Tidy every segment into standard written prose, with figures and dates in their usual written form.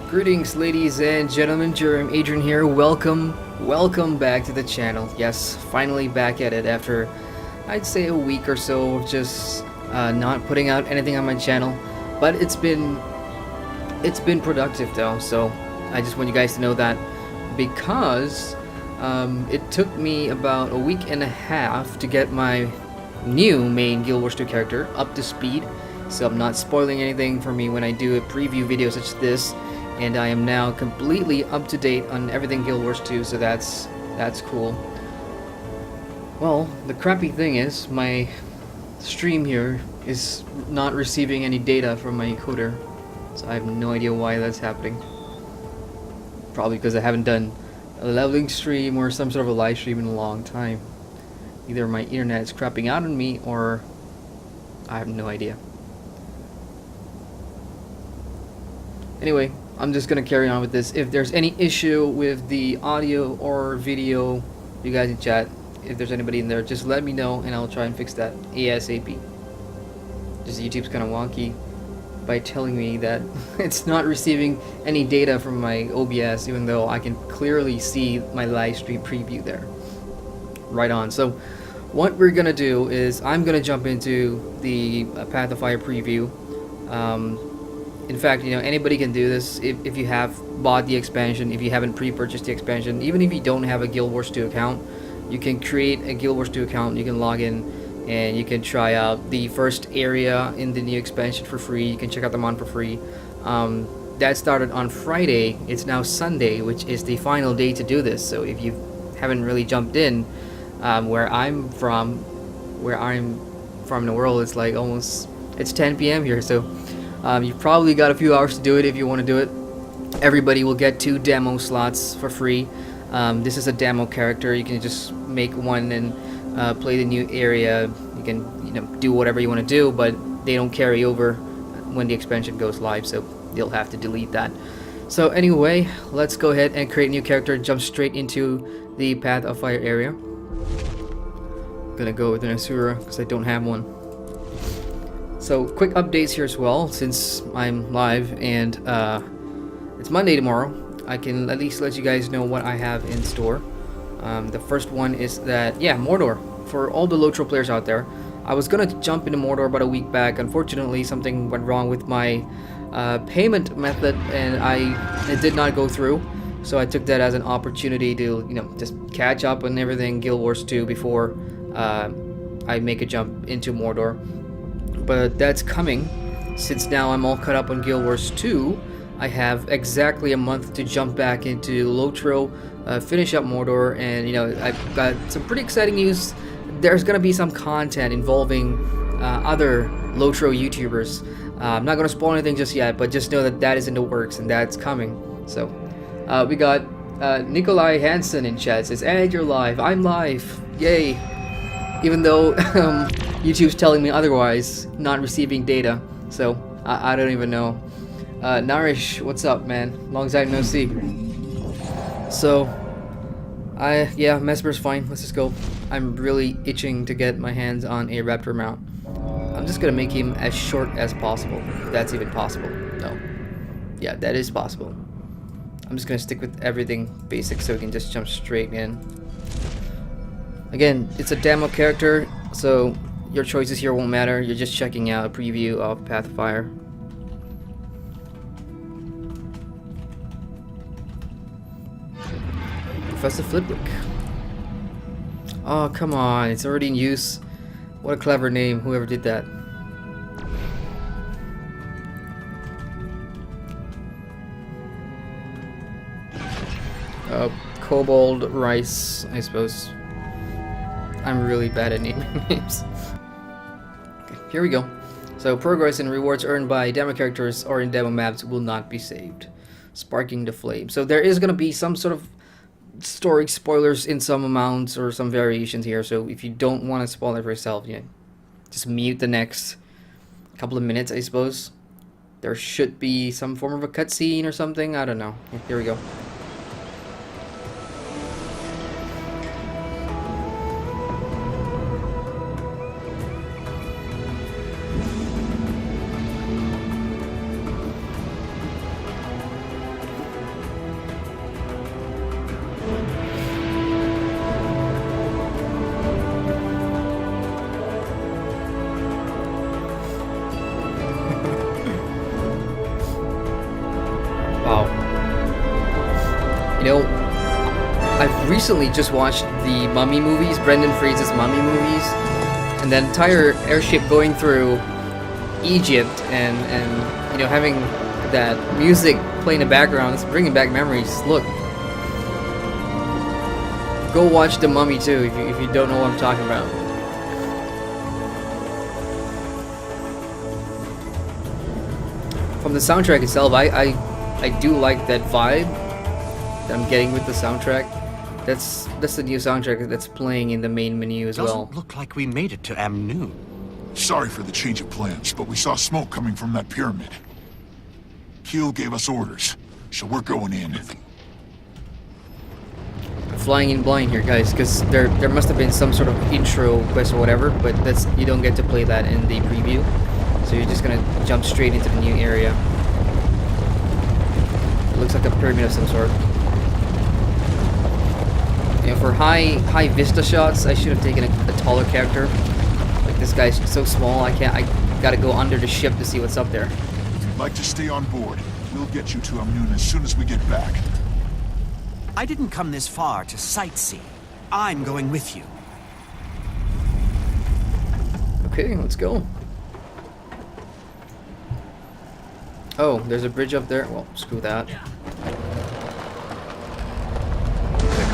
Greetings, ladies and gentlemen. Adrian here. Welcome back to the channel. Yes, finally back at it after, I'd say, a week or so of just not putting out anything on my channel. But it's been productive though. So I just want you guys to know that because it took me about a week and a half to get my new main Guild Wars 2 character up to speed. So I'm not spoiling anything for me when I do a preview video such as this. And I am now completely up to date on everything Guild Wars 2, so that's cool. Well, the crappy thing is my stream here is not receiving any data from my encoder, so I have no idea why that's happening. Probably because I haven't done a leveling stream or some sort of a live stream in a long time. Either my internet is crapping out on me or I have no idea. Anyway, I'm just gonna carry on with this. If there's any issue with the audio or video, you guys in chat, if there's anybody in there, just let me know and I'll try and fix that ASAP. Just YouTube's kind of wonky by telling me that it's not receiving any data from my OBS, even though I can clearly see my live stream preview there. Right on. So what we're gonna do is I'm gonna jump into the Path of Fire preview. In fact, you know, anybody can do this if you have bought the expansion, if you haven't pre-purchased the expansion, even if you don't have a Guild Wars 2 account, you can create a Guild Wars 2 account, you can log in, and you can try out the first area in the new expansion for free. You can check out the mod for free. That started on Friday. It's now Sunday, which is the final day to do this. So if you haven't really jumped in, where I'm from in the world, it's like it's 10 p.m. here, so you've probably got a few hours to do it if you want to do it. Everybody will get 2 demo slots for free. This is a demo character. You can just make one and play the new area. You can do whatever you want to do, but they don't carry over when the expansion goes live, so you'll have to delete that. So anyway, let's go ahead and create a new character and jump straight into the Path of Fire area. I'm gonna go with an Asura because I don't have one. So quick updates here as well, since I'm live and it's Monday tomorrow. I can at least let you guys know what I have in store. The first one is that, yeah, Mordor. For all the Lotro players out there, I was gonna jump into Mordor about a week back. Unfortunately, something went wrong with my payment method and it did not go through. So I took that as an opportunity to, just catch up on everything Guild Wars 2 before I make a jump into Mordor. But that's coming. Since now I'm all caught up on Guild Wars 2, I have exactly a month to jump back into Lotro, finish up Mordor, and I've got some pretty exciting news. There's gonna be some content involving other Lotro YouTubers. I'm not gonna spoil anything just yet, but just know that is in the works and that's coming. So we got Nikolai Hansen in chat. Says, "Ed, you're live." I'm live. Yay! Even though YouTube's telling me otherwise, not receiving data, so I don't even know. Narish, what's up, man? Long time no see. So, yeah, Mesmer's fine. Let's just go. I'm really itching to get my hands on a Raptor mount. I'm just gonna make him as short as possible, if that's even possible. No. Yeah, that is possible. I'm just gonna stick with everything basic so we can just jump straight in. Again, it's a demo character, so your choices here won't matter. You're just checking out a preview of Path of Fire. Professor Flipwick. Oh, come on. It's already in use. What a clever name, whoever did that. Kobold Rice, I suppose. I'm really bad at naming names. Okay, here we go. So progress and rewards earned by demo characters or in demo maps will not be saved. Sparking the Flame. So there is going to be some sort of story spoilers in some amounts or some variations here. So if you don't want to spoil it for yourself, just mute the next couple of minutes, I suppose. There should be some form of a cutscene or something. I don't know. Here we go. know, I've recently just watched the Mummy movies, Brendan Fraser's Mummy movies, and that entire airship going through Egypt and you know, having that music play in the background, it's bringing back memories. Look, go watch The Mummy too if you don't know what I'm talking about. From the soundtrack itself, I do like that vibe that I'm getting with the soundtrack. That's the new soundtrack that's playing in the main menu as well. Doesn't look like we made it to Amnoon. Sorry for the change of plans, but we saw smoke coming from that pyramid. Keel gave us orders, so we're going in. Flying in blind here, guys, because there must have been some sort of intro quest or whatever, but that's, you don't get to play that in the preview. So you're just gonna jump straight into the new area. It looks like a pyramid of some sort. You know, for high vista shots, I should have taken a taller character. Like, this guy's so small, I gotta go under the ship to see what's up there. If you'd like to stay on board, we'll get you to Amnoon as soon as we get back. I didn't come this far to sightsee. I'm going with you. Okay, let's go. Oh, there's a bridge up there. Well, screw that. It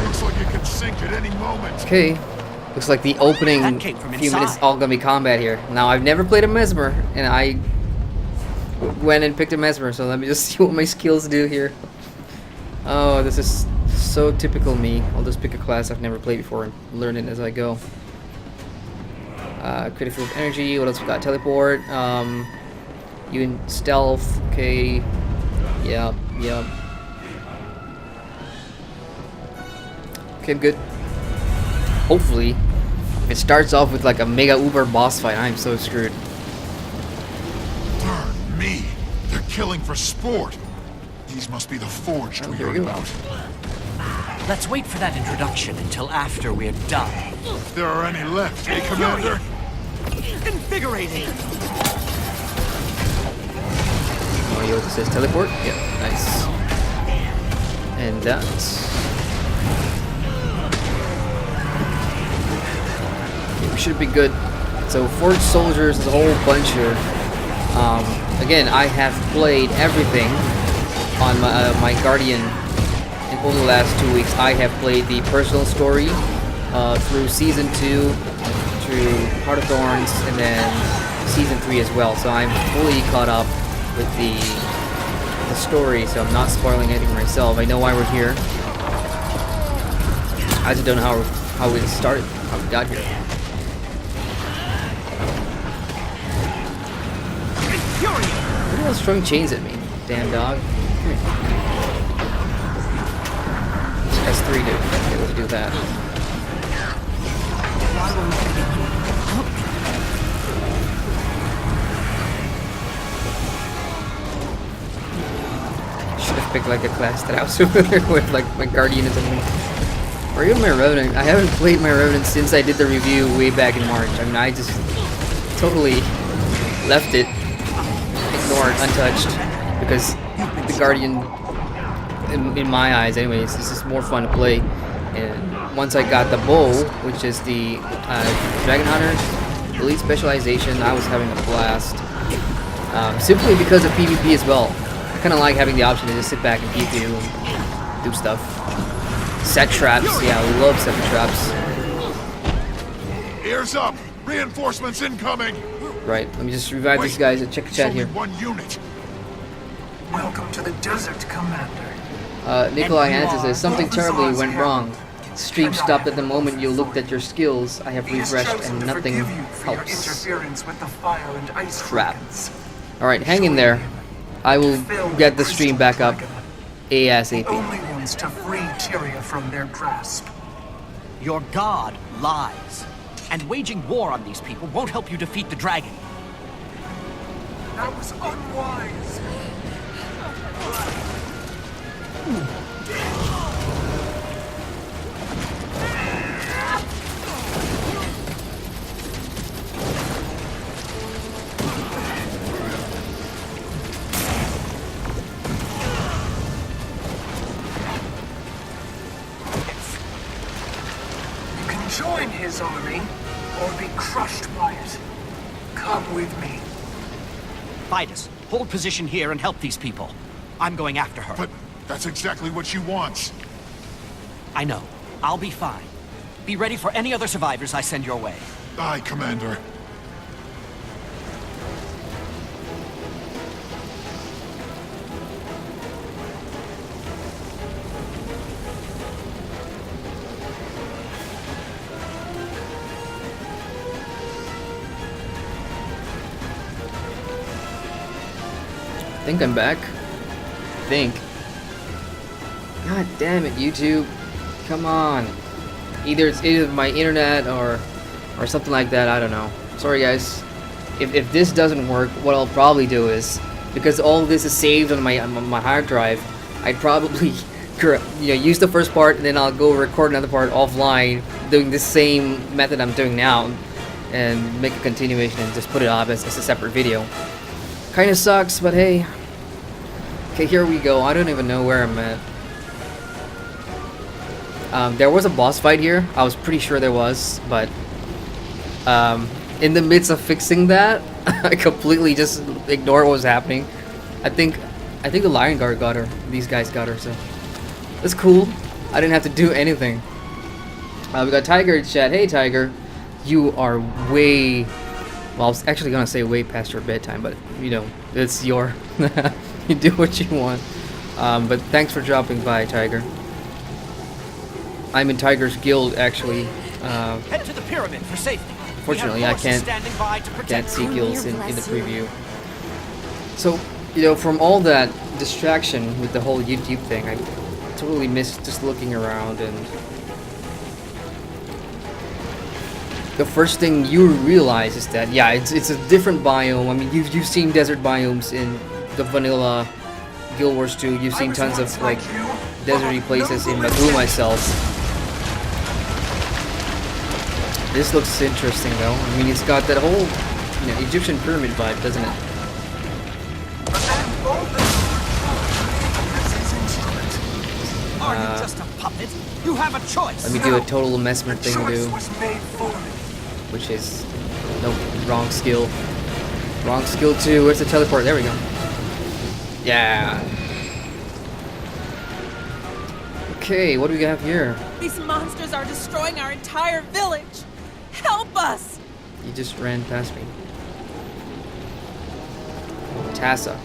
looks like it could sink at any moment. Okay, looks like the opening few minutes all gonna be combat here. Now, I've never played a Mesmer, and I went and picked a Mesmer, so let me just see what my skills do here. Oh, this is so typical me. I'll just pick a class I've never played before and learn it as I go. Critical field of energy. What else we got? Teleport. You in stealth. Okay. Yep. Okay, I'm good. Hopefully, if it starts off with like a mega uber boss fight, I'm so screwed. Darn me! They're killing for sport. These must be the forged we heard about. Let's wait for that introduction until after we're done. If there are any left, eh, Commander? Invigorating! Oh, yo, this says teleport? Yeah, nice. And that's... Okay, we should be good. So, Forged Soldiers, there's a whole bunch here. Again, I have played everything on my Guardian. In over the last 2 weeks, I have played the personal story through Season 2, through Heart of Thorns, and then Season 3 as well. So I'm fully caught up with the story, so I'm not spoiling anything for myself. I know why we're here. I just don't know how we started, how we got here. Look at those throwing chains at me, damn dog. Come here. S3 dude. Okay, let's do that. Should have picked like a class that I was familiar with, like my Guardian or something. Or even my Revenant. I haven't played my Revenant since I did the review way back in March. I mean, I just totally left it, ignored, untouched, because the Guardian, in my eyes anyways, this is more fun to play. And once I got the bow, which is the Dragon Hunter Elite Specialization, I was having a blast. Simply because of PvP as well. I kind of like having the option to just sit back and PvP and do stuff. Set traps, yeah, I love set traps. Ears up! Reinforcements incoming! Right, let me just revive these guys and check the chat here. One unit. Welcome to the desert, Commander. Nikolai Hansen says, something terribly went wrong. Stream stopped at the moment you looked at your skills. I have refreshed and nothing helps. Crap. Alright, hang in there. I will get the stream back up ASAP. Only ones to free Tyria from their grasp. Your god lies. And waging war on these people won't help you defeat the dragon. That was unwise. join his army or be crushed by it. Come with me. Vitus, hold position here and help these people. I'm going after her. But that's exactly what she wants. I know. I'll be fine. Be ready for any other survivors I send your way. Aye, Commander. I think I'm back. Think. God damn it, YouTube. Come on. Either it's either my internet or something like that, I don't know. Sorry guys. If this doesn't work, what I'll probably do is, because all this is saved on my hard drive, I'd probably use the first part and then I'll go record another part offline doing the same method I'm doing now and make a continuation and just put it up as a separate video. Kinda sucks, but hey. Okay, here we go. I don't even know where I'm at. There was a boss fight here. I was pretty sure there was, but in the midst of fixing that, I completely just ignored what was happening. I think the Lion Guard got her. These guys got her, so that's cool. I didn't have to do anything. We got Tiger in chat. Hey, Tiger. You are way... Well, I was actually gonna say way past your bedtime, but you know, it's your... you do what you want. But thanks for dropping by, Tiger. I'm in Tiger's guild, actually. Head to the pyramid for safety. Fortunately, I can't see guilds in the preview. So, you know, from all that distraction with the whole YouTube thing, I totally missed just looking around, and the first thing you realize is that, yeah, it's a different biome. I mean, you've seen desert biomes in the vanilla Guild Wars 2. You've seen tons of like deserty places in Magoo myself. This looks interesting though. I mean, it's got that whole, you know, Egyptian pyramid vibe, doesn't it? Are you just a puppet? You have a choice. Let me do a total Mesmer thing to, which is no, wrong skill. Wrong skill too. Where's the teleport? There we go. Yeah. Okay, what do we have here? These monsters are destroying our entire village. Help us! You just ran past me. Tassa.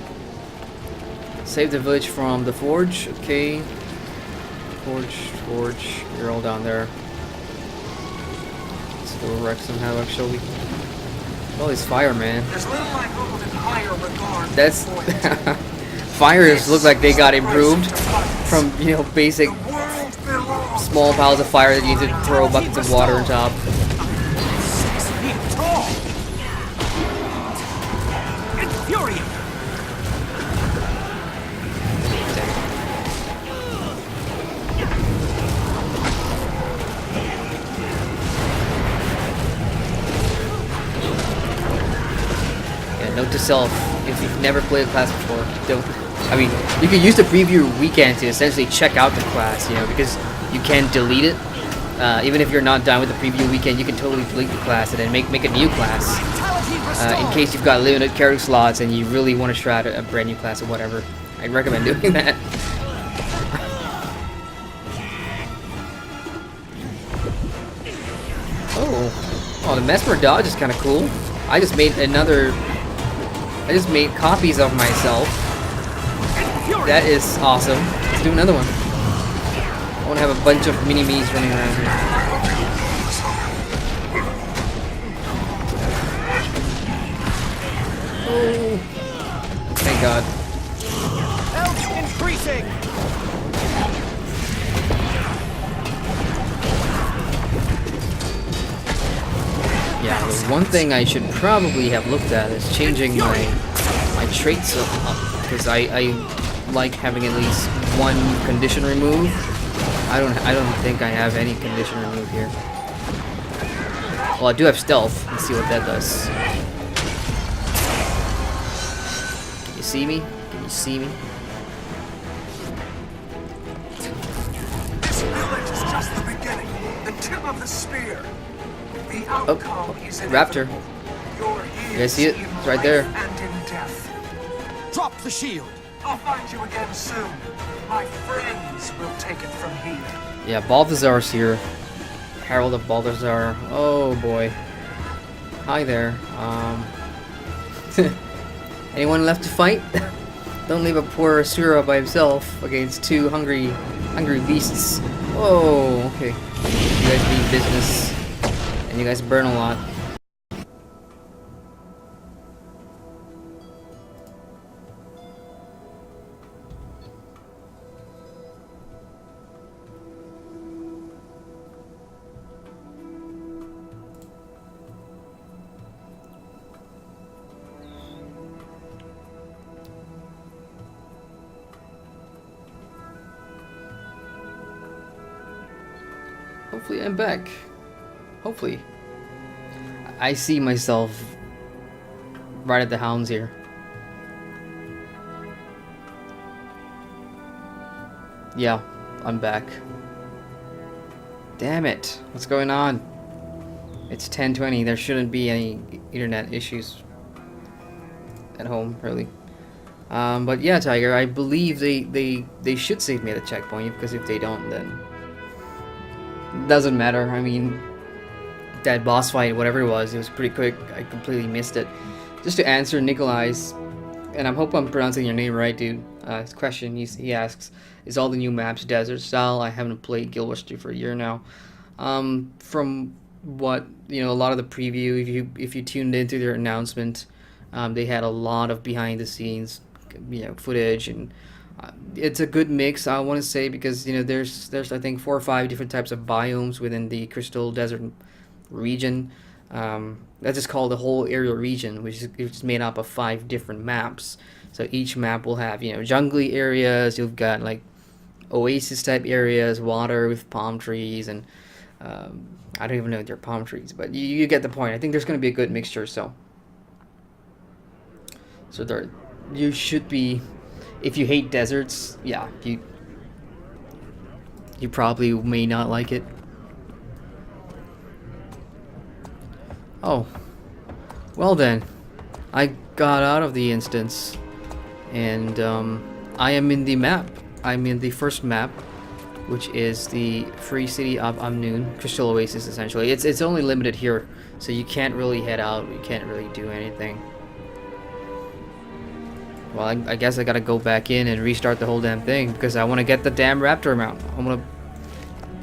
Save the village from the forge. Okay. Forge. You're all down there. Still wreck some havoc, shall we? Oh, it's fire, man. There's little I hold in higher regard. That's fires look like they got improved from, you know, basic small piles of fire that you need to throw buckets of water on top. 6 feet tall. Infuriating. Yeah, note to self, if you've never played a class before, don't. I mean, you can use the preview weekend to essentially check out the class, you know, because you can delete it. Even if you're not done with the preview weekend, you can totally delete the class and then make a new class. In case you've got limited character slots and you really want to try out a brand new class or whatever. I'd recommend doing that. Oh, the Mesmer dodge is kind of cool. I just made copies of myself. That is awesome. Let's do another one. I want to have a bunch of mini-me's running around here. Oh, thank God. Health increasing. Yeah, the one thing I should probably have looked at is changing my traits up, because I like having at least one condition remove. I don't think I have any condition remove here. Well, I do have stealth. Let's see what that does. Can you see me? Can you see me? This village is just the beginning, the tip of the spear. The outcome is Raptor. inevitable. You're You guys see it? in It's right there. life and in death. Drop the shield! I'll find you again soon. My friends will take it from here. Yeah, Balthazar's here. Herald of Balthazar. Oh boy. Hi there. Anyone left to fight? Don't leave a poor Asura by himself against two hungry beasts. Oh, okay. You guys mean business, and you guys burn a lot. Hopefully I'm back. Hopefully. I see myself right at the hounds here. Yeah, I'm back. Damn it. What's going on? It's 10:20. There shouldn't be any internet issues at home, really. But yeah, Tiger, I believe they should save me at the checkpoint, because if they don't, then doesn't matter. I mean, that boss fight, whatever it was pretty quick. I completely missed it. Just to answer Nikolai's, and I hope I'm pronouncing your name right, dude. His question, he asks, is all the new maps desert style? I haven't played Guild Wars 2 for a year now. From what, you know, a lot of the preview, if you tuned into their announcement, they had a lot of behind the scenes, you know, footage, and it's a good mix, I want to say, because, you know, there's I think 4 or 5 different types of biomes within the Crystal Desert region. That's just called the whole area region, which is made up of 5 different maps. So each map will have, you know, jungly areas. You've got like oasis type areas, water with palm trees, and I don't even know if they're palm trees, but you get the point. I think there's going to be a good mixture. So there, you should be. If you hate deserts, yeah, you probably may not like it. Oh, well then, I got out of the instance, and I am in the map. I'm in the first map, which is the free city of Amnoon, Crystal Oasis. Essentially, it's only limited here, so you can't really head out. You can't really do anything. Well, I guess I gotta go back in and restart the whole damn thing, because I want to get the damn Raptor mount. I want to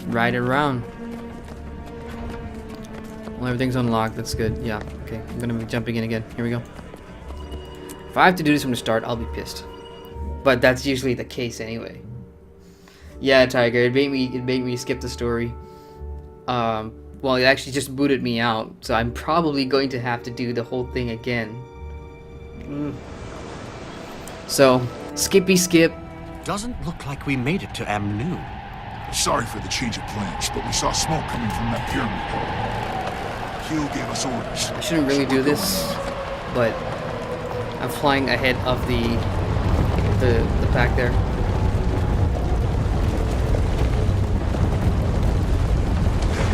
ride it around. Well, everything's unlocked. That's good. Yeah. Okay. I'm gonna be jumping in again. Here we go. If I have to do this from the start, I'll be pissed. But that's usually the case anyway. Yeah, Tiger. It made me skip the story. Well, it actually just booted me out, so I'm probably going to have to do the whole thing again. So, skippy skip. Doesn't look like we made it to Amnoon. Sorry for the change of plans, but we saw smoke coming from that pyramid. Keel gave us orders. I shouldn't really do this, but I'm flying ahead of the pack there.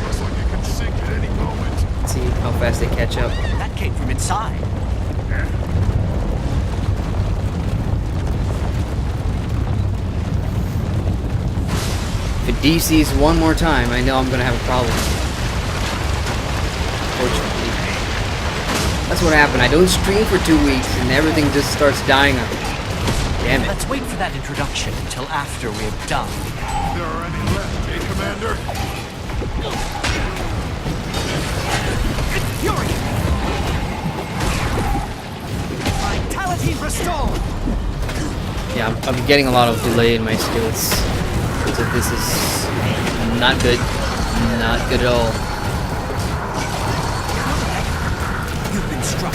Looks like it can sink at any moment. Let's see how fast they catch up. That came from inside. If it DCs one more time, I know I'm gonna have a problem. Fortunately. That's what happened. I don't stream for 2 weeks and everything just starts dying on me. Damn it. Let's wait for that introduction until after we're done. There are any left, eh, Commander? Fury! Vitality restored! Yeah, I'm getting a lot of delay in my skills. So this is not good. Not good at all. You've been struck.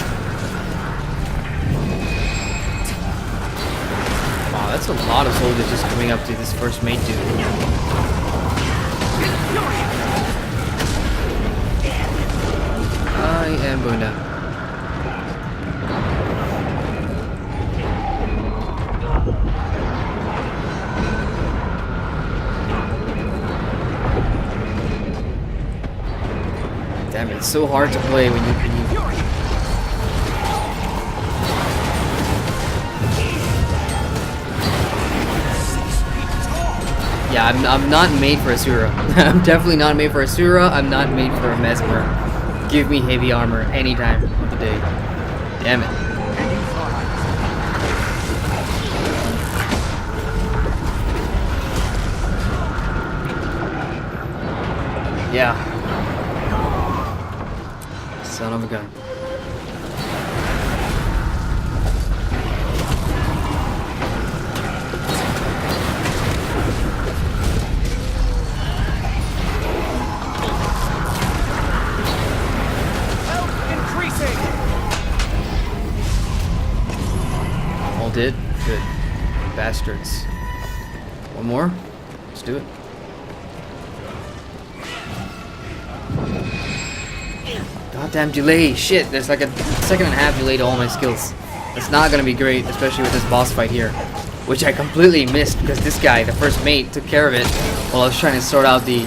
Wow, that's a lot of soldiers just coming up to this first mate dude. I am going down. It's so hard to play when you Yeah, I'm not made for Asura. I'm definitely not made for Asura. I'm not made for a Mesmer. Give me heavy armor any time of the day. Damn it. Yeah. Son of a gun. All did? Good. Bastards. One more? Let's do it. Goddamn delay! Shit, there's like a second and a half delay to all my skills. That's not gonna be great, especially with this boss fight here. Which I completely missed because this guy, the first mate, took care of it while I was trying to sort out the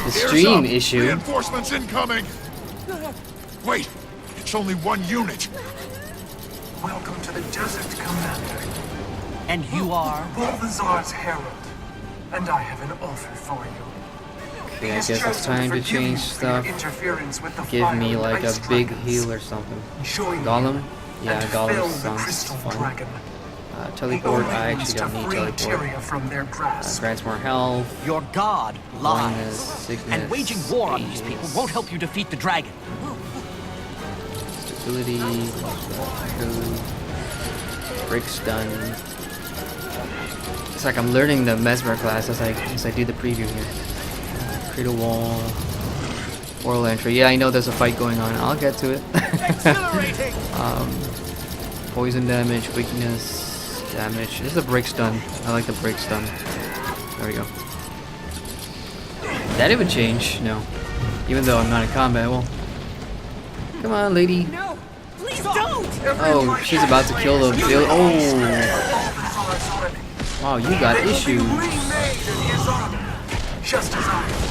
stream issue. Reinforcements incoming! Wait, it's only one unit. Welcome to the desert, Commander. And you are? Balthazar's herald. And I have an offer for you. Okay, I guess it's time to change stuff. Give me like a big heal or something. Golem? Yeah, Golem sounds fun. Teleport, I actually don't need teleport. Grants more health. Your god lies. Sickness, and waging war on these people won't help you defeat the dragon. Stability, break stun. It's like I'm learning the Mesmer class as I do the preview here. Create a wall. Oral entry. Yeah, I know there's a fight going on. I'll get to it. Poison damage, weakness, damage. This is a break stun. I like the break stun. There we go. Did that even change? No. Even though I'm not in combat. Well, come on, lady. No, please don't. Oh, she's about to kill the bill. Oh. Wow, you got issues. Just as I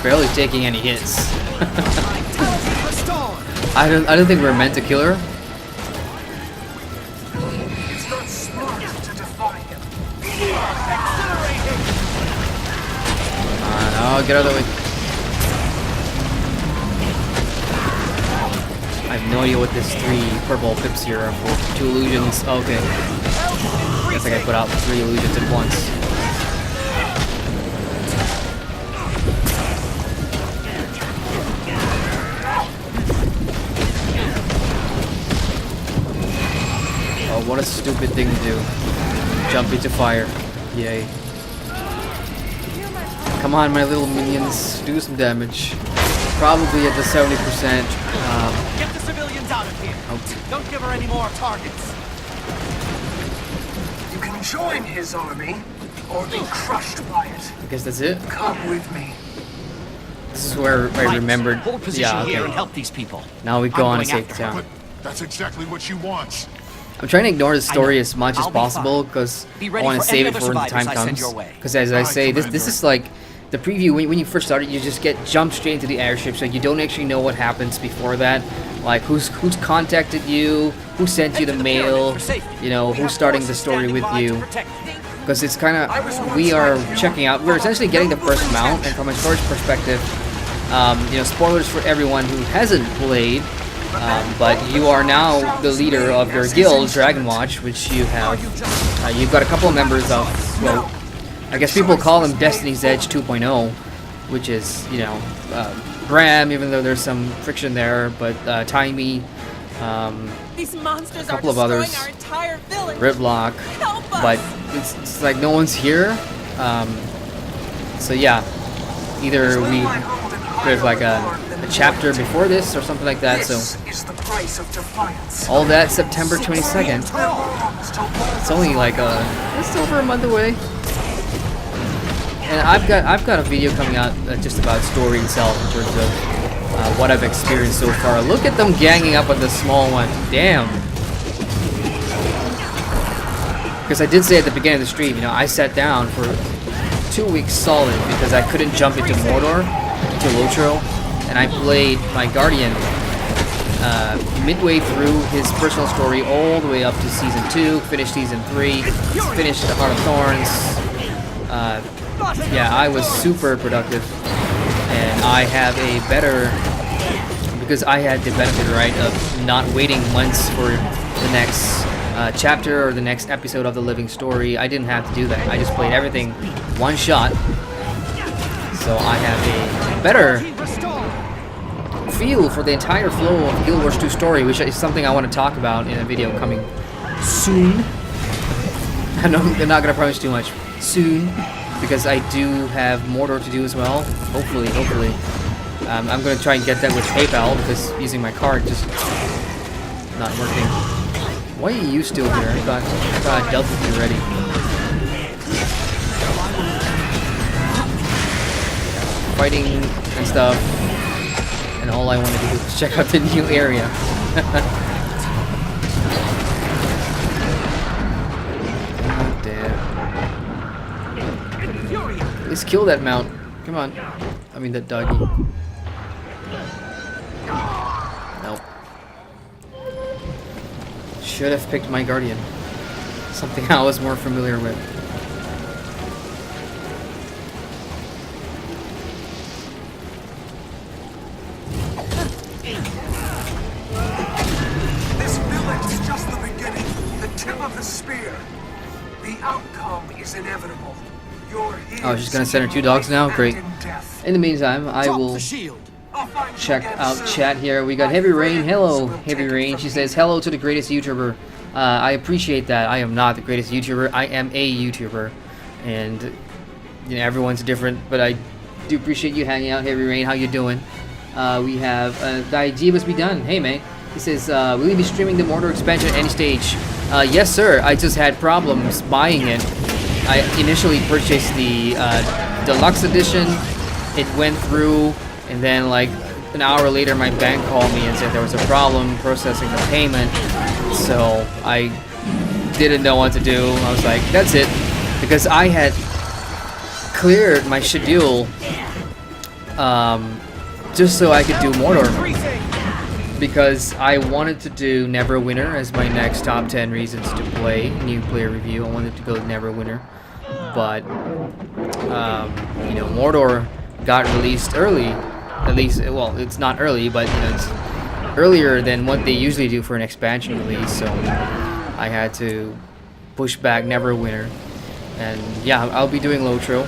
Barely taking any hits. I don't think we're meant to kill her. It's not smart to defy him. No, get out of the way. I have no idea what this 3 purple pips here are for. 2 illusions. Oh, okay. Guess I gotta put out 3 illusions at once. What a stupid thing to do. Jump into fire. Yay. Come on, my little minions. Do some damage. Probably at the 70%. Get the civilians out of here. Oh. Don't give her any more targets. You can join his army or be crushed by it. I guess that's it. Come with me. This is where I remembered. Hold position Yeah, here and okay. help these people. Now we go I'm on a going safe after her. town. But that's exactly what she wants. I'm trying to ignore the story as much as I'll be possible fine. because Be I ready want to for save any it other for when the time survivors I send comes. your way. Because as I Aye, say, this Commander. is like the preview. When you first start it, you just get jumped straight into the airship, so you don't actually know what happens before that. Like who's contacted you, who sent you the mail, you know, who's starting the story with you. Because it's kind of, we are checking out, we're essentially getting the first mount, and from a storage perspective, you know, spoilers for everyone who hasn't played, but you are now the leader of your guild, Dragon Watch, which you have, you've got a couple of members of, well, I guess people call them Destiny's Edge 2.0, which is, you know, Bram, even though there's some friction there, but Timey, These monsters a couple are of others, destroying our entire village. Riblock, Help us. but it's like no one's here, so yeah, either there's like a chapter before this or something like that. So This is the price of defiance. all that September 22nd. It's only like it's over a month away. And I've got a video coming out just about story itself in terms of what I've experienced so far. Look at them ganging up on the small one. Damn. Because I did say at the beginning of the stream, you know, I sat down for 2 weeks solid because I couldn't jump into Mordor, into Lotro, and I played my Guardian midway through his personal story all the way up to Season 2, finished Season 3, finished the Heart of Thorns. Yeah, I was super productive, and I have a better, because I had the benefit, right, of not waiting months for the next chapter or the next episode of the living story. I didn't have to do that. I just played everything one shot, so I have a better feel for the entire flow of Guild Wars 2 story, which is something I want to talk about in a video coming soon. I'm not going to promise too much. Soon. Because I do have Mordor to do as well. Hopefully. I'm going to try and get that with PayPal because using my card just not working. Why are you still here? I thought I dealt with you already. Fighting and stuff. And all I want to do is check out the new area. God damn. Let's kill that mount. Come on. I mean that doggy. Nope. Should have picked my Guardian. Something I was more familiar with. This village is just the beginning, the tip of the spear. The outcome is inevitable. Oh, she's gonna send her 2 dogs now? Great. In the meantime, I will check out chat here. We got Heavy Rain. Hello, Heavy Rain. She says, hello to the greatest YouTuber. I appreciate that. I am not the greatest YouTuber. I am a YouTuber. And, you know, everyone's different. But I do appreciate you hanging out, Heavy Rain. How you doing? We have the IG must be done. Hey, man. He says, will you be streaming the Mordor expansion at any stage? Yes, sir. I just had problems buying it. I initially purchased the deluxe edition. It went through, and then like an hour later my bank called me and said there was a problem processing the payment. So I didn't know what to do. I was like, that's it. Because I had cleared my schedule just so I could do Mordor. Because I wanted to do Neverwinter as my next top 10 reasons to play. New player review. I wanted to go Neverwinter. But, you know, Mordor got released early. At least, well, it's not early, but, you know, it's earlier than what they usually do for an expansion release. So I had to push back Neverwinter. And, yeah, I'll be doing Lotro.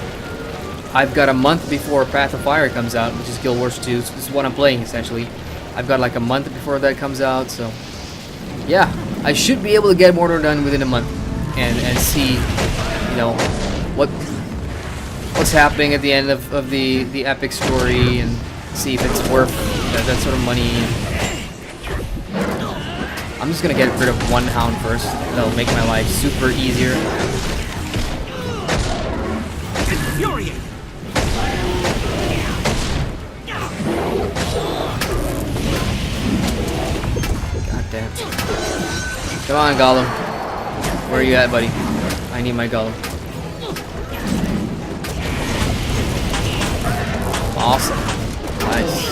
I've got a month before Path of Fire comes out, which is Guild Wars 2. So this is what I'm playing, essentially. I've got like a month before that comes out, so yeah, I should be able to get Mordor done within a month and see, you know, what's happening at the end of the epic story and see if it's worth that sort of money. I'm just gonna get rid of one hound first. That'll make my life super easier. Infuriate. Damn. Come on, Gollum. Where are you at, buddy? I need my Gollum. Awesome. Nice.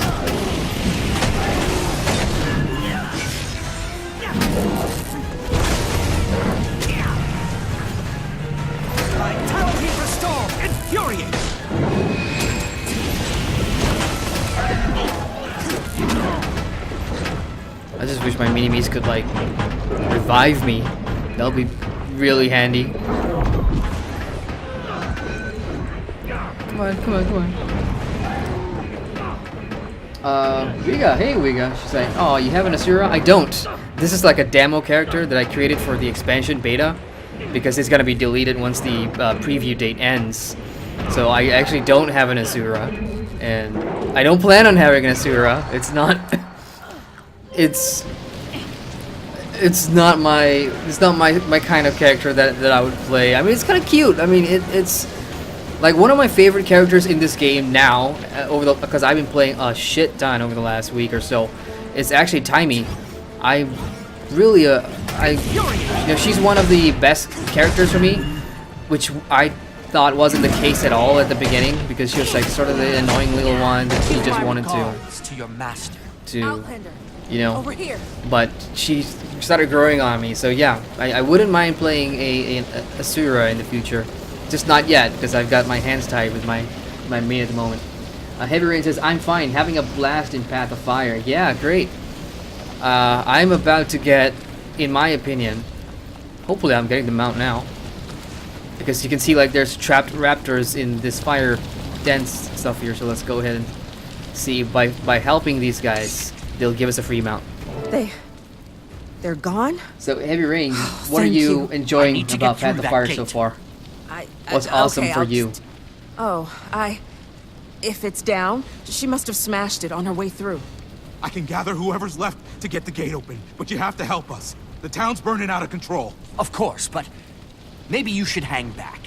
Vitality restored. Infuriate. I just wish my mini-me's could, like, revive me. That'll be really handy. Come on. Wiga, hey Wiga. She's like, oh, you have an Asura? I don't. This is like a demo character that I created for the expansion beta because it's gonna be deleted once the preview date ends. So I actually don't have an Asura. and I don't plan on having an Asura. It's not. It's not my kind of character that I would play. I mean, it's kind of cute. I mean, it's like one of my favorite characters in this game now, because I've been playing a shit ton over the last week or so. It's actually Timey. I really she's one of the best characters for me, which I thought wasn't the case at all at the beginning, because she was like sort of the annoying little one that you just wanted to your master. Outlander, you know, over here. but she started growing on me. So yeah, I wouldn't mind playing a Asura in the future, just not yet, because I've got my hands tied with my main at the moment. Heavy Rain says, I'm fine, having a blast in Path of Fire. Yeah, great. I'm about to get, in my opinion, hopefully I'm getting the mount now, because you can see like there's trapped raptors in this fire dense stuff here. So let's go ahead and see, by helping these guys, they'll give us a free mount. They're gone? So Heavy Rain, what are Thank you you. enjoying about Path of Fire so far? What's awesome okay, for you? If it's down, she must have smashed it on her way through. I can gather whoever's left to get the gate open, but you have to help us. The town's burning out of control. Of course, but maybe you should hang back.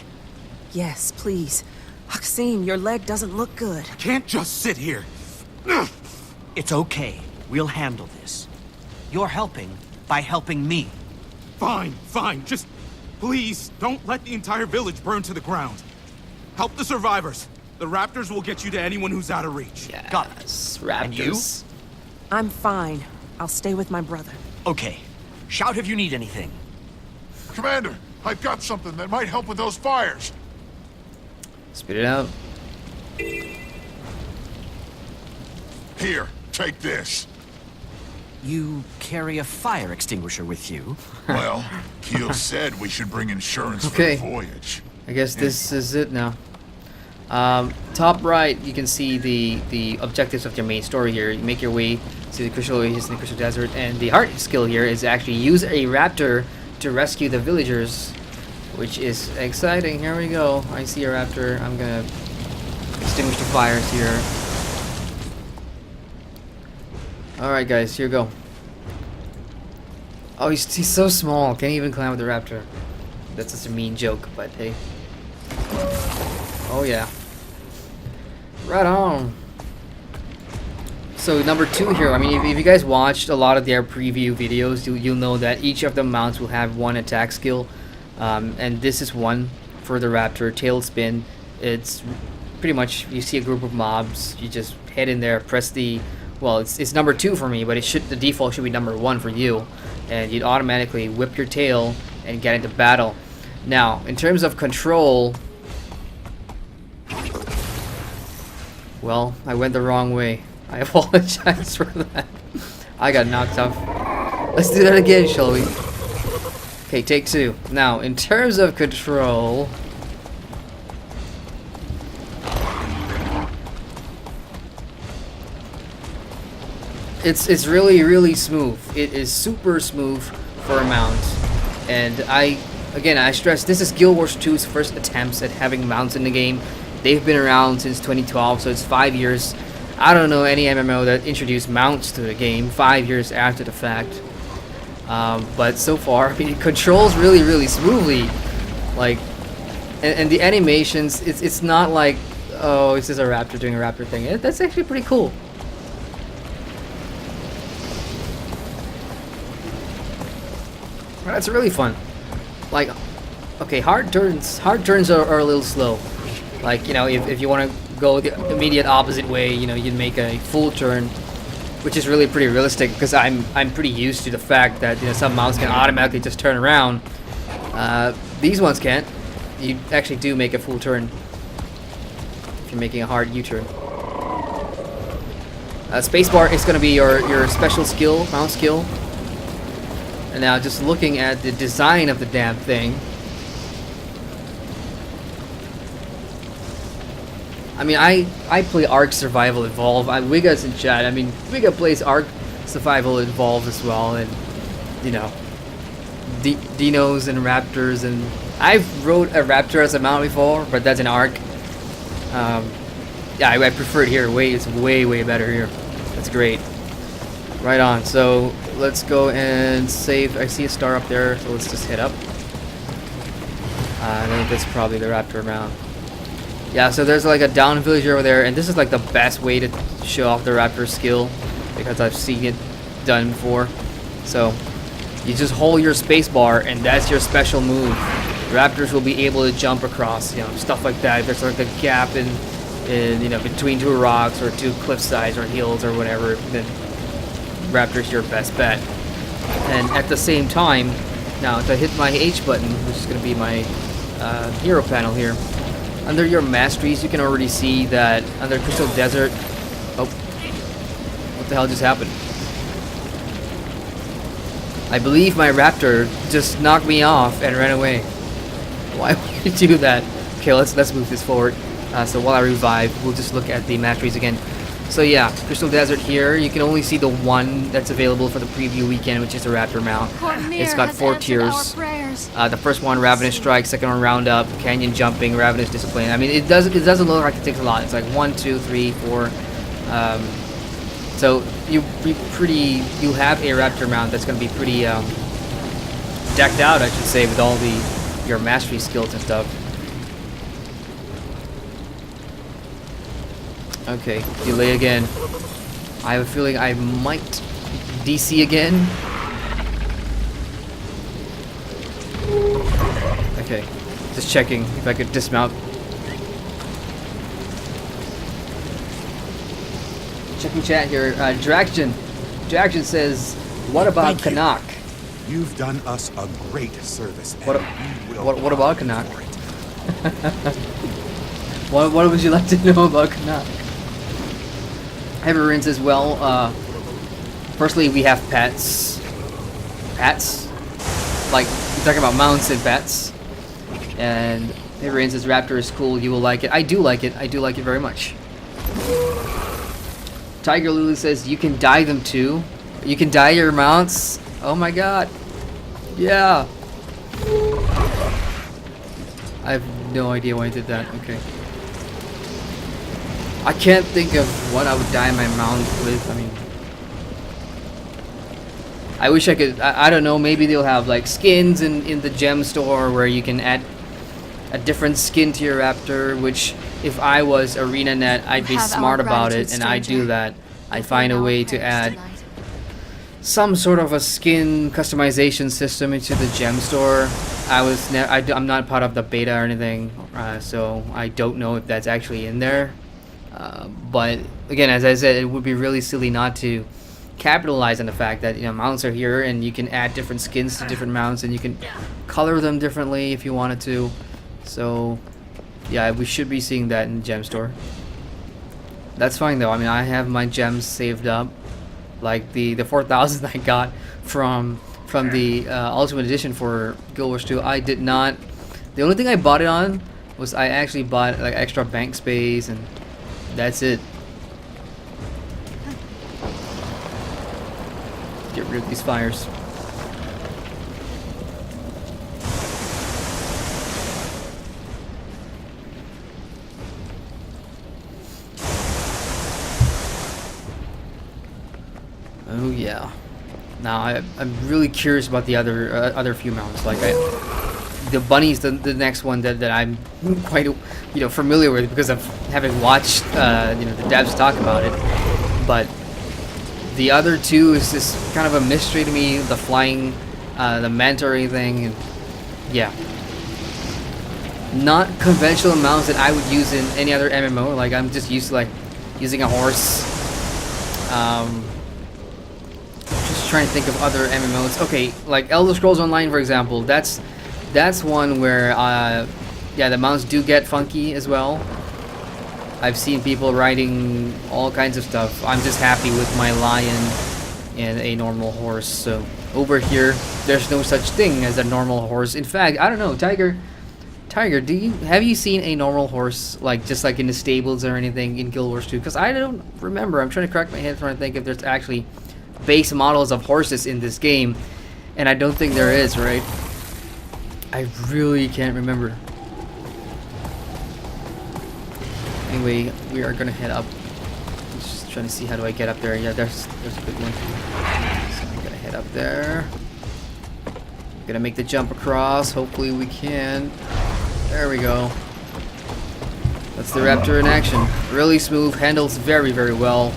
Yes, please. Haxim, your leg doesn't look good. I can't just sit here. It's okay. We'll handle this. You're helping by helping me. Fine. Just please don't let the entire village burn to the ground. Help the survivors. The Raptors will get you to anyone who's out of reach. Yes, Got it. Raptors. And you? I'm fine. I'll stay with my brother. Okay. Shout if you need anything. Commander, I've got something that might help with those fires. Spit it out. Here, take this. You carry a fire extinguisher with you? Well, Keel said we should bring insurance Okay. for the voyage. I guess this is it now. Top right, you can see the objectives of your main story here. You make your way to the Crystal Oasis in the Crystal Desert, and the heart skill here is actually use a raptor to rescue the villagers, which is exciting. Here we go. I see a raptor. I'm gonna extinguish the fires here. Alright guys, here we go. Oh, he's so small. Can't even climb with the raptor. That's just a mean joke, but hey. Oh yeah. Right on. So number 2 here, I mean, if you guys watched a lot of their preview videos, you'll know that each of the mounts will have one attack skill. And this is one for the raptor, Tailspin. It's pretty much, you see a group of mobs, you just head in there, press the, well, it's number 2 for me, but the default should be number 1 for you. And you'd automatically whip your tail and get into battle. Now, in terms of control, well, I went the wrong way. I apologize for that. I got knocked off. Let's do that again, shall we? Okay, take 2. Now, in terms of control, it's really smooth. It is super smooth for a mount. And I stress, this is Guild Wars 2's first attempts at having mounts in the game. They've been around since 2012, so it's 5 years. I don't know any MMO that introduced mounts to the game 5 years after the fact. But so far, I mean, it controls really smoothly. Like, and the animations, it's not like, oh, it's just a raptor doing a raptor thing. That's actually pretty cool. That's really fun. Like, okay, hard turns are a little slow. Like, you know, if you want to go the immediate opposite way, you know, you'd make a full turn, which is really pretty realistic, because I'm pretty used to the fact that, you know, some mounts can automatically just turn around. These ones can't. You actually do make a full turn if you're making a hard U-turn. Spacebar is going to be your special skill, mount skill. And now, just looking at the design of the damn thing, I mean, I play Ark Survival Evolved. Wiga's in chat. I mean, Wiga plays Ark Survival Evolved as well, and you know, dinos and raptors, and I've rode a raptor as a mount before, but that's an Ark. Yeah, I prefer it here. It's way better here. That's great. Right on. So let's go and save. I see a star up there, so let's just hit up. I think that's probably the Raptor mount. Yeah, so there's like a down villager over there, and this is like the best way to show off the Raptor skill because I've seen it done before. So you just hold your space bar, and that's your special move. Raptors will be able to jump across, stuff like that. If there's like a gap in between two rocks or two cliff sides or hills or whatever, then Raptor's your best bet. And at the same time, now if I hit my H button, which is going to be my hero panel here, under your masteries, you can already see that under Crystal Desert. Oh, what the hell just happened? I believe my Raptor just knocked me off and ran away. Why would you do that? Okay, let's move this forward. So while I revive, we'll just look at the masteries again. So yeah, Crystal Desert here. You can only see the one that's available for the preview weekend, which is the Raptor mount. It's got 4 tiers. The first one, Ravenous Strike. Second one, Roundup. Canyon Jumping. Ravenous Discipline. I mean, it doesn't look like it takes a lot. It's like 1, 2, 3, 4. So you have a Raptor mount that's going to be pretty decked out, I should say, with all your mastery skills and stuff. Okay, delay again. I have a feeling I might DC again. Okay, just checking if I could dismount. Checking chat here. Dragon says, "What about Thank you. Canuck?" You've done us a great service. What about Canuck? What would you like to know about Canuck? Everyone says, well, firstly, we have pets. Pets? Like, you're talking about mounts and pets. And everyone says, Raptor is cool, you will like it. I do like it. I do like it very much. Tiger Lulu says, you can dye them too. You can dye your mounts? Oh my god. Yeah. I have no idea why I did that. Okay. I can't think of what I would dye my mount with. I mean, I wish I could. I don't know. Maybe they'll have like skins in the gem store where you can add a different skin to your Raptor. Which, if I was ArenaNet, I'd be smart about it, and I'd do that. I'd find a way to add some sort of a skin customization system into the gem store. I'm not part of the beta or anything, so I don't know if that's actually in there. But again, as I said, it would be really silly not to capitalize on the fact that mounts are here and you can add different skins to different mounts and you can color them differently if you wanted to. So yeah, we should be seeing that in the gem store. That's fine though. I mean, I have my gems saved up, like the 4,000 I got from the Ultimate Edition for Guild Wars 2. I did not. The only thing I bought it on was I actually bought like extra bank space, and that's it. Get rid of these fires. Oh yeah. Now I'm really curious about the other few mounts. Like the bunny's the next one that I'm quite familiar with because of having watched the devs talk about it. But the other two is just kind of a mystery to me. The flying, the mentoring thing, and yeah, not conventional mounts that I would use in any other MMO. Like I'm just used to like using a horse. Just trying to think of other MMOs. Okay, like Elder Scrolls Online, for example. That's one where yeah, the mounts do get funky as well. I've seen people riding all kinds of stuff. I'm just happy with my lion and a normal horse. So over here, there's no such thing as a normal horse. In fact, I don't know, Tiger, have you seen a normal horse like just like in the stables or anything in Guild Wars 2? Because I don't remember. I'm trying to crack my head trying to think if there's actually base models of horses in this game, and I don't think there is, right? I really can't remember. Anyway, we are gonna head up. Just trying to see how do I get up there. Yeah, there's a good one. So I'm gonna head up there. Gonna make the jump across. Hopefully we can. There we go. That's the Raptor in action. Really smooth, handles very, very well.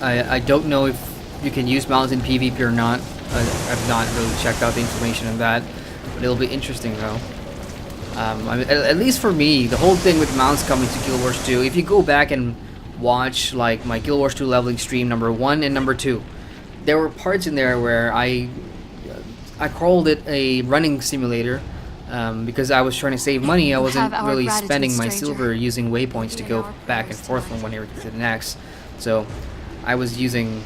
I don't know if you can use mounts in PvP or not. I've not really checked out the information on that, but it'll be interesting though. At least for me, the whole thing with mounts coming to Guild Wars 2, if you go back and watch like my Guild Wars 2 leveling stream number 1 and number 2, there were parts in there where I called it a running simulator because I was trying to save money. I wasn't really spending my silver using waypoints to go back and forth from one area to the next. So I was using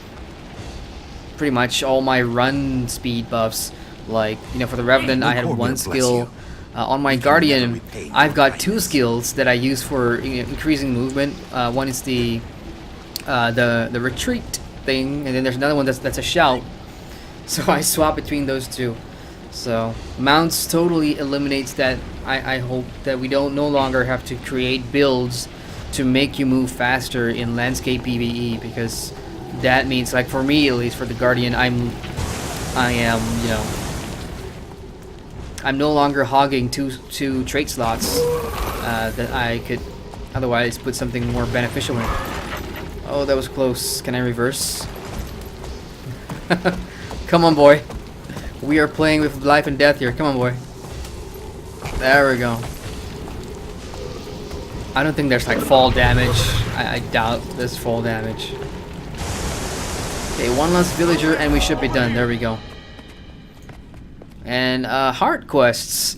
pretty much all my run speed buffs. Like, you know, for the Revenant I had one skill. On my Guardian, I've got 2 skills that I use for increasing movement. One is the retreat thing, and then there's another one that's a shout. So I swap between those 2. So mounts totally eliminates that. I hope that we no longer have to create builds to make you move faster in landscape PvE, because that means, like for me at least, for the Guardian, I am, you know, I'm no longer hogging two trait slots that I could otherwise put something more beneficial in. Oh, that was close. Can I reverse? Come on, boy. We are playing with life and death here. Come on, boy. There we go. I don't think there's like fall damage. I doubt there's fall damage. Okay, one last villager and we should be done. There we go. And heart quests.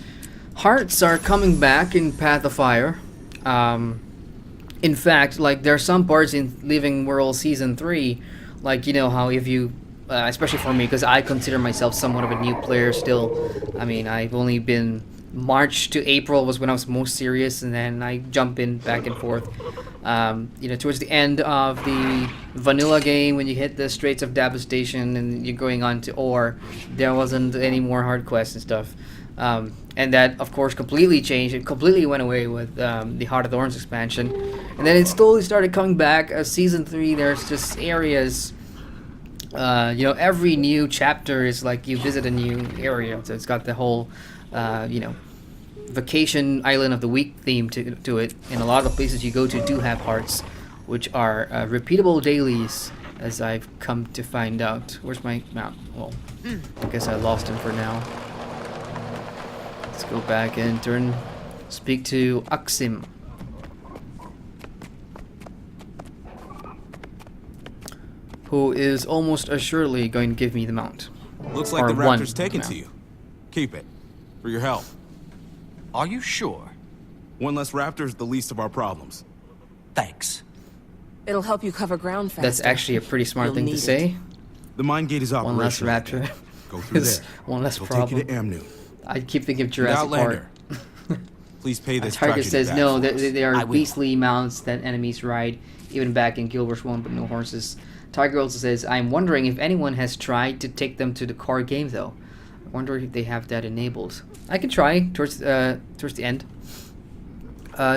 Hearts are coming back in Path of Fire. In fact, like there are some parts in Living World Season 3, like, you know how if you, especially for me, because I consider myself somewhat of a new player still. I mean, I've only been, March to April was when I was most serious, and then I jump in back and forth. You know, towards the end of the vanilla game, when you hit the Straits of Devastation and you're going on to Ore, there wasn't any more hard quests and stuff. And that, of course, completely changed. It completely went away with the Heart of Thorns expansion. And then it slowly started coming back. Season 3, there's just areas, you know, every new chapter is like you visit a new area. So it's got the whole, you know, Vacation Island of the Week theme to it. And a lot of the places you go to do have hearts, which are repeatable dailies, as I've come to find out. Where's my map? Well, I guess I lost him for now. Let's go back and speak to Axim. Who is almost assuredly going to give me the mount. Looks like the Raptor's taken to you. Keep it. For your help. Are you sure? One less Raptor is the least of our problems. Thanks. It'll help you cover ground faster. That's actually a pretty smart thing to say. The mine gate is One less operational. Raptor. Go through is there. one less It'll problem. take you to Amnoon. I keep thinking of Jurassic Park. Outlander. Please pay this Target tragedy says back no, for us. they are I will. beastly mounts that enemies ride, even back in Guild Wars 1, but no horses. Tiger also says, I'm wondering if anyone has tried to take them to the core game, though. I wonder if they have that enabled. I could try towards the end.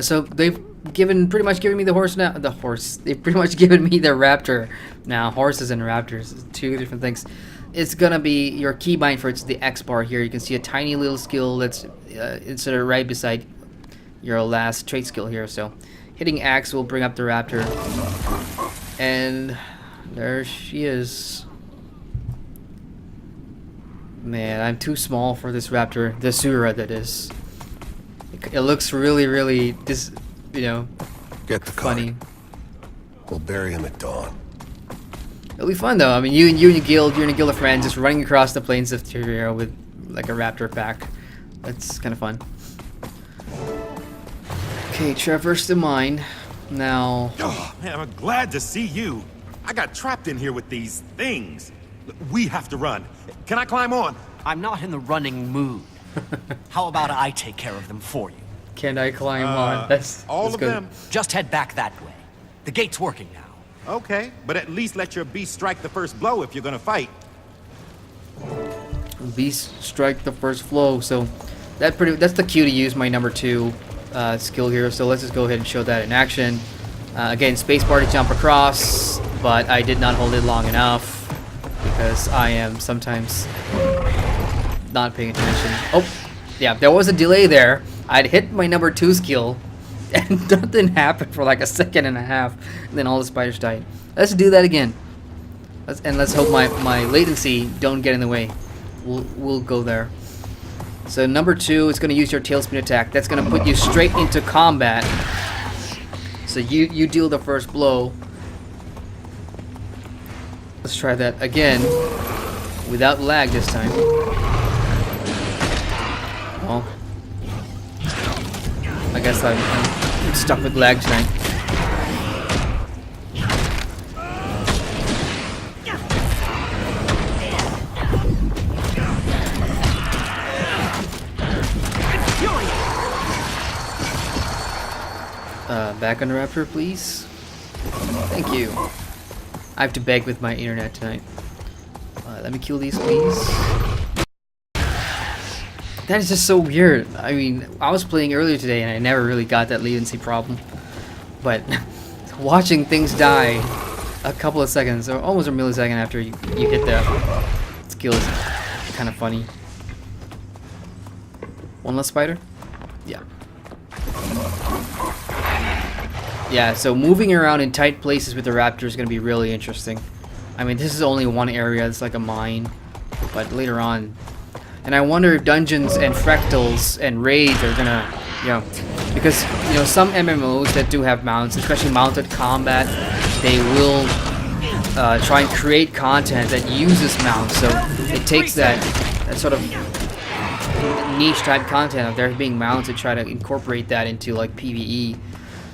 So they've pretty much given me the horse now. They've pretty much given me the Raptor. Now, horses and Raptors, 2 different things. It's gonna be your keybind for it's the X bar here. You can see a tiny little skill that's it's sort of right beside your last trait skill here. So hitting X will bring up the Raptor, and there she is. Man, I'm too small for this Raptor, the Sura that is. It looks really, really you know, Get the funny. card. We'll bury him at dawn. It'll be fun though. I mean, you're in a guild of friends, just running across the plains of Tyria with like a Raptor pack. That's kind of fun. Okay, traverse the mine. Now, Oh, man, I'm glad to see you. I got trapped in here with these things. We have to run. Can I climb on? I'm not in the running mood. How about I take care of them for you? can I climb on? That's All of good. them? Just head back that way. The gate's working now. Okay, but at least let your beast strike the first blow if you're gonna fight. Beast strike the first blow. So That's the cue to use my number 2 skill here. So let's just go ahead and show that in action. Again, spacebar to jump across, but I did not hold it long enough because I am sometimes not paying attention. Oh, yeah, there was a delay there. I'd hit my number 2 skill, and nothing happened for like a second and a half, and then all the spiders died. Let's do that again. Let's hope my latency don't get in the way. We'll go there. So number 2 is going to use your tailspin attack. That's going to put you straight into combat. So you deal the first blow. Let's try that again without lag this time. Well, I guess I'm stuck with lag tonight. Back on the Raptor, please. Thank you. I have to beg with my internet tonight. Let me kill these, please. That is just so weird. I mean, I was playing earlier today and I never really got that latency problem. But watching things die a couple of seconds, or almost a millisecond after you hit that skill is kind of funny. One less spider? Yeah. Yeah, so moving around in tight places with the Raptor is going to be really interesting. I mean, this is only one area, it's like a mine, but later on. And I wonder if dungeons and fractals and raids are going to, you know, because, you know, some MMOs that do have mounts, especially mounted combat, they will try and create content that uses mounts. So it takes that sort of niche type content of there being mounts to try to incorporate that into like PvE.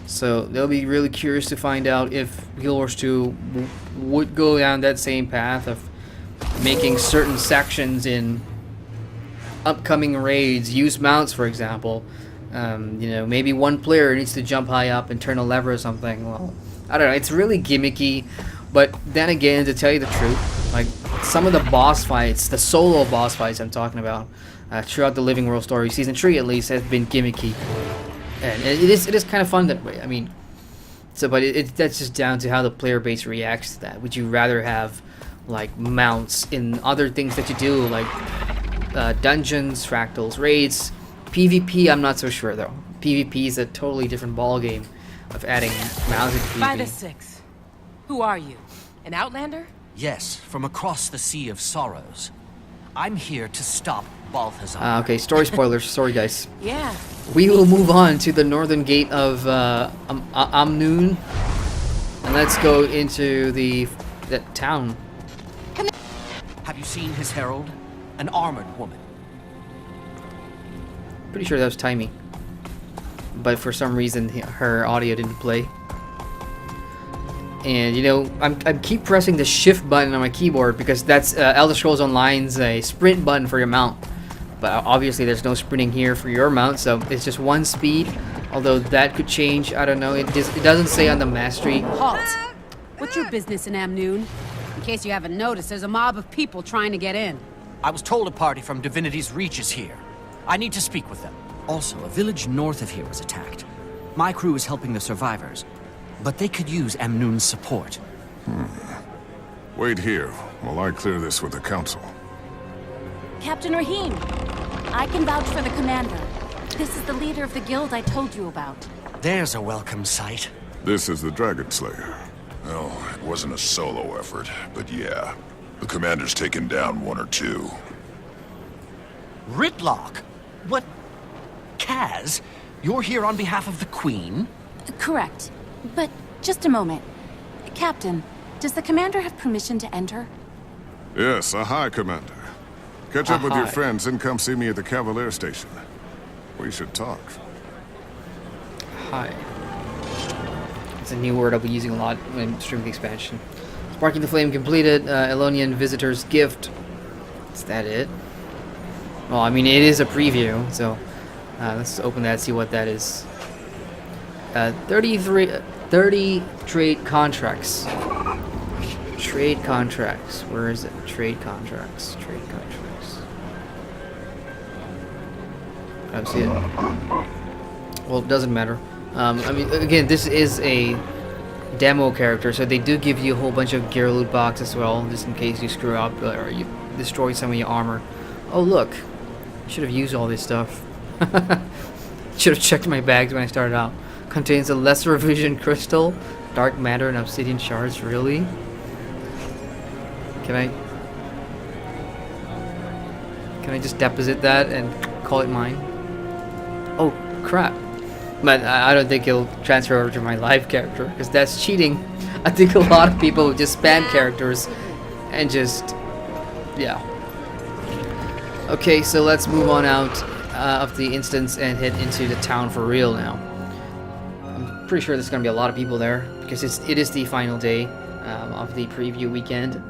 So they'll be really curious to find out if Guild Wars 2 would go down that same path of making certain sections in upcoming raids use mounts, for example. You know, maybe one player needs to jump high up and turn a lever or something. Well, I don't know. It's really gimmicky, but then again, to tell you the truth, like some of the boss fights, the solo boss fights I'm talking about, throughout the Living World story, season 3 at least, has been gimmicky. And it is kind of fun that way. I mean, so but that's just down to how the player base reacts to that. Would you rather have like mounts in other things that you do, like dungeons, fractals, raids, PvP? I'm not so sure though. PvP is a totally different ball game of adding mounts into PvP. By the 6. Who are you? An outlander? Yes, from across the Sea of Sorrows. I'm here to stop Balthazar. Okay, story spoilers. Sorry, guys. Yeah. We will move on to the northern gate of Amnoon, and let's go into that town. Have you seen his herald? An armored woman. Pretty sure that was Timey, but for some reason her audio didn't play. And you know, I keep pressing the shift button on my keyboard because that's Elder Scrolls Online's a sprint button for your mount. But obviously there's no sprinting here for your mount, so it's just one speed. Although that could change, I don't know. It doesn't say on the mastery. Halt! What's your business in Amnoon? In case you haven't noticed, there's a mob of people trying to get in. I was told a party from Divinity's Reach is here. I need to speak with them. Also, a village north of here was attacked. My crew is helping the survivors, but they could use Amnoon's support. Wait here while I clear this with the council. Captain Rahim, I can vouch for the commander. This is the leader of the guild I told you about. There's a welcome sight. This is the Dragon Slayer. Well, it wasn't a solo effort, but yeah. The commander's taken down 1 or 2. Ritlock? What? Kaz? You're here on behalf of the Queen? Correct. But just a moment. Captain, does the commander have permission to enter? Yes, aye, Commander. Catch up with your Aye. friends and come see me at the Cavalier Station. We should talk. Hi. It's a new word I'll be using a lot when streaming the expansion. Sparking the Flame completed. Elonian Visitor's Gift. Is that it? Well, I mean, it is a preview, so let's open that, see what that is. 30 trade contracts. Trade contracts. Where is it? Trade contracts. Trade contracts. I don't see it. Well, it doesn't matter. I mean, again, this is a demo character, so they do give you a whole bunch of gear loot box as well, just in case you screw up or you destroy some of your armor. Oh look, should have used all this stuff. Should have checked my bags when I started out. Contains a lesser vision crystal, dark matter, and obsidian shards. Really? Can I just deposit that and call it mine? Oh crap. But I don't think it'll transfer over to my live character, because that's cheating. I think a lot of people would just spam characters and just, yeah. Okay, so let's move on out of the instance and head into the town for real now. I'm pretty sure there's going to be a lot of people there, because it is the final day of the preview weekend.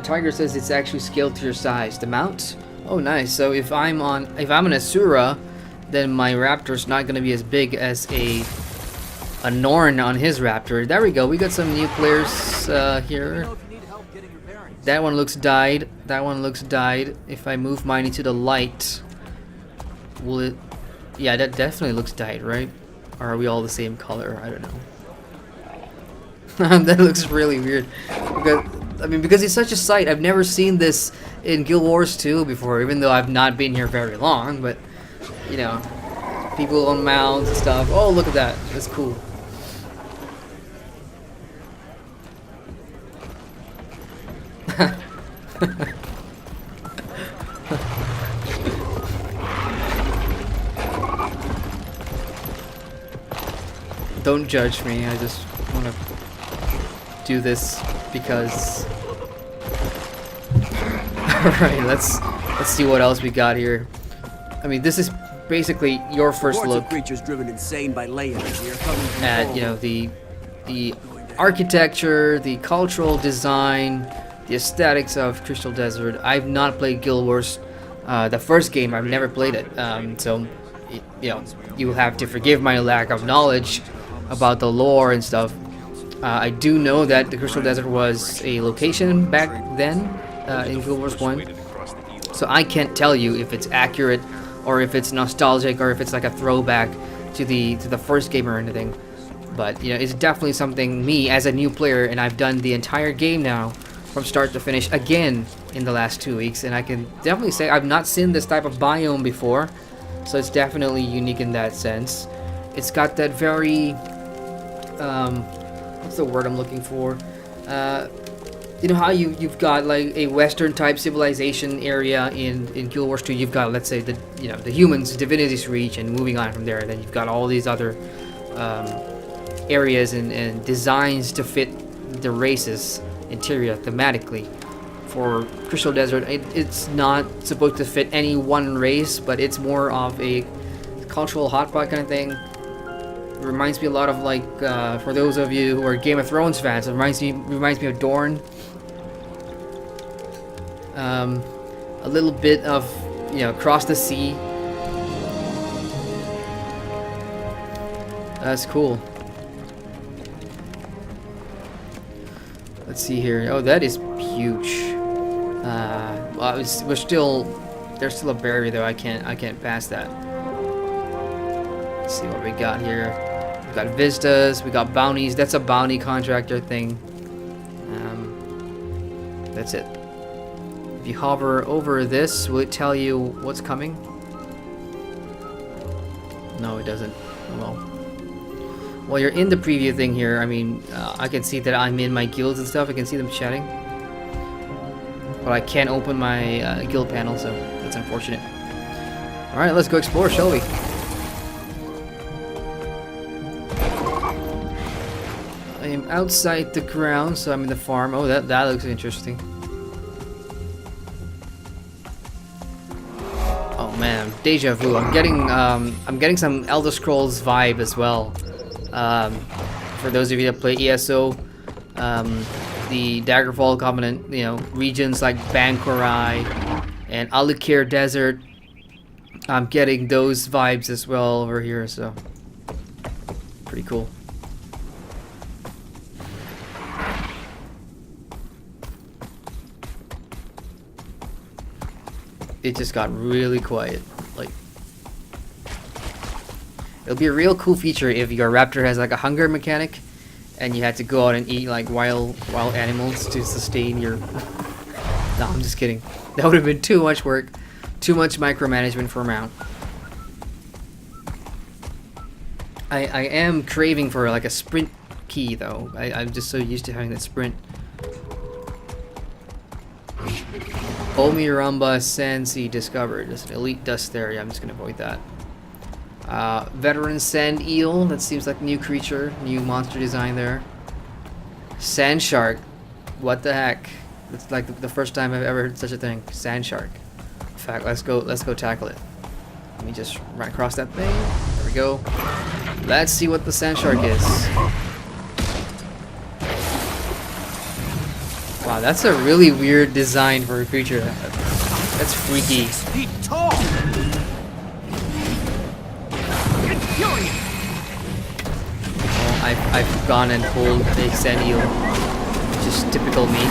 Tiger says it's actually scaled to your size. The mount? Oh, nice. So if I'm an Asura, then my Raptor's not going to be as big as a Norn on his Raptor. There we go. We got some new players here. That one looks dyed. That one looks dyed. If I move mine into the light, will it? Yeah, that definitely looks dyed, right? Or are we all the same color? I don't know. That looks really weird. Because it's such a sight. I've never seen this in Guild Wars 2 before, even though I've not been here very long. But, you know, people on mounts and stuff. Oh, look at that. That's cool. Don't judge me. I just want to do this because. Alright, let's see what else we got here. I mean, this is basically your first look creatures driven insane by layers here coming from at, you know, the architecture, the cultural design, the aesthetics of Crystal Desert. I've not played Guild Wars, the first game. I've never played it, so you know, you have to forgive my lack of knowledge about the lore and stuff. I do know that the Crystal Desert was a location back then in Guild Wars 1, so I can't tell you if it's accurate or if it's nostalgic or if it's like a throwback to the first game or anything. But you know, it's definitely something me as a new player, and I've done the entire game now from start to finish again in the last 2 weeks, and I can definitely say I've not seen this type of biome before, so it's definitely unique in that sense. It's got that very what's the word I'm looking for? You know how you've got like a Western type civilization area in Guild Wars 2. You've got, let's say, the humans, Divinity's Reach, and moving on from there. And then you've got all these other areas and designs to fit the races interior thematically. For Crystal Desert, it's not supposed to fit any one race, but it's more of a cultural hotspot kind of thing. It reminds me a lot of, like, for those of you who are Game of Thrones fans, it reminds me of Dorne. A little bit of, you know, Across the Sea. That's cool. Let's see here. Oh, that is huge. Well, there's still a barrier though. I can't pass that. Let's see what we got here. We got vistas. We got bounties. That's a bounty contractor thing. That's it. If you hover over this, will it tell you what's coming? No, it doesn't. Well, while you're in the preview thing here, I mean, I can see that I'm in my guilds and stuff. I can see them chatting, but I can't open my guild panel, so that's unfortunate. All right, let's go explore, shall we? I am outside the ground, so I'm in the farm. Oh, that looks interesting. Oh man, deja vu. I'm getting some Elder Scrolls vibe as well. For those of you that play ESO, the Daggerfall Covenant, you know, regions like Bankorai and Alikir Desert, I'm getting those vibes as well over here, so pretty cool. it just got really quiet. Like, it'll be a real cool feature if your raptor has like a hunger mechanic, and you had to go out and eat like wild animals to sustain your. No, I'm just kidding. That would have been too much work, too much micromanagement for Mount. I am craving for like a sprint key though. I'm just so used to having that sprint. Omiramba Sand discovered. There's an elite dust area. I'm just gonna avoid that. Veteran sand eel. That seems like a new creature, new monster design there. Sand shark. What the heck? It's like the first time I've ever heard such a thing. Sand shark. In fact, let's go tackle it. Let me just run across that thing. There we go. Let's see what the sand shark is. Wow, that's a really weird design for a creature. That's freaky. 6 feet tall. Oh, I've gone and pulled a sand eel. Just typical me.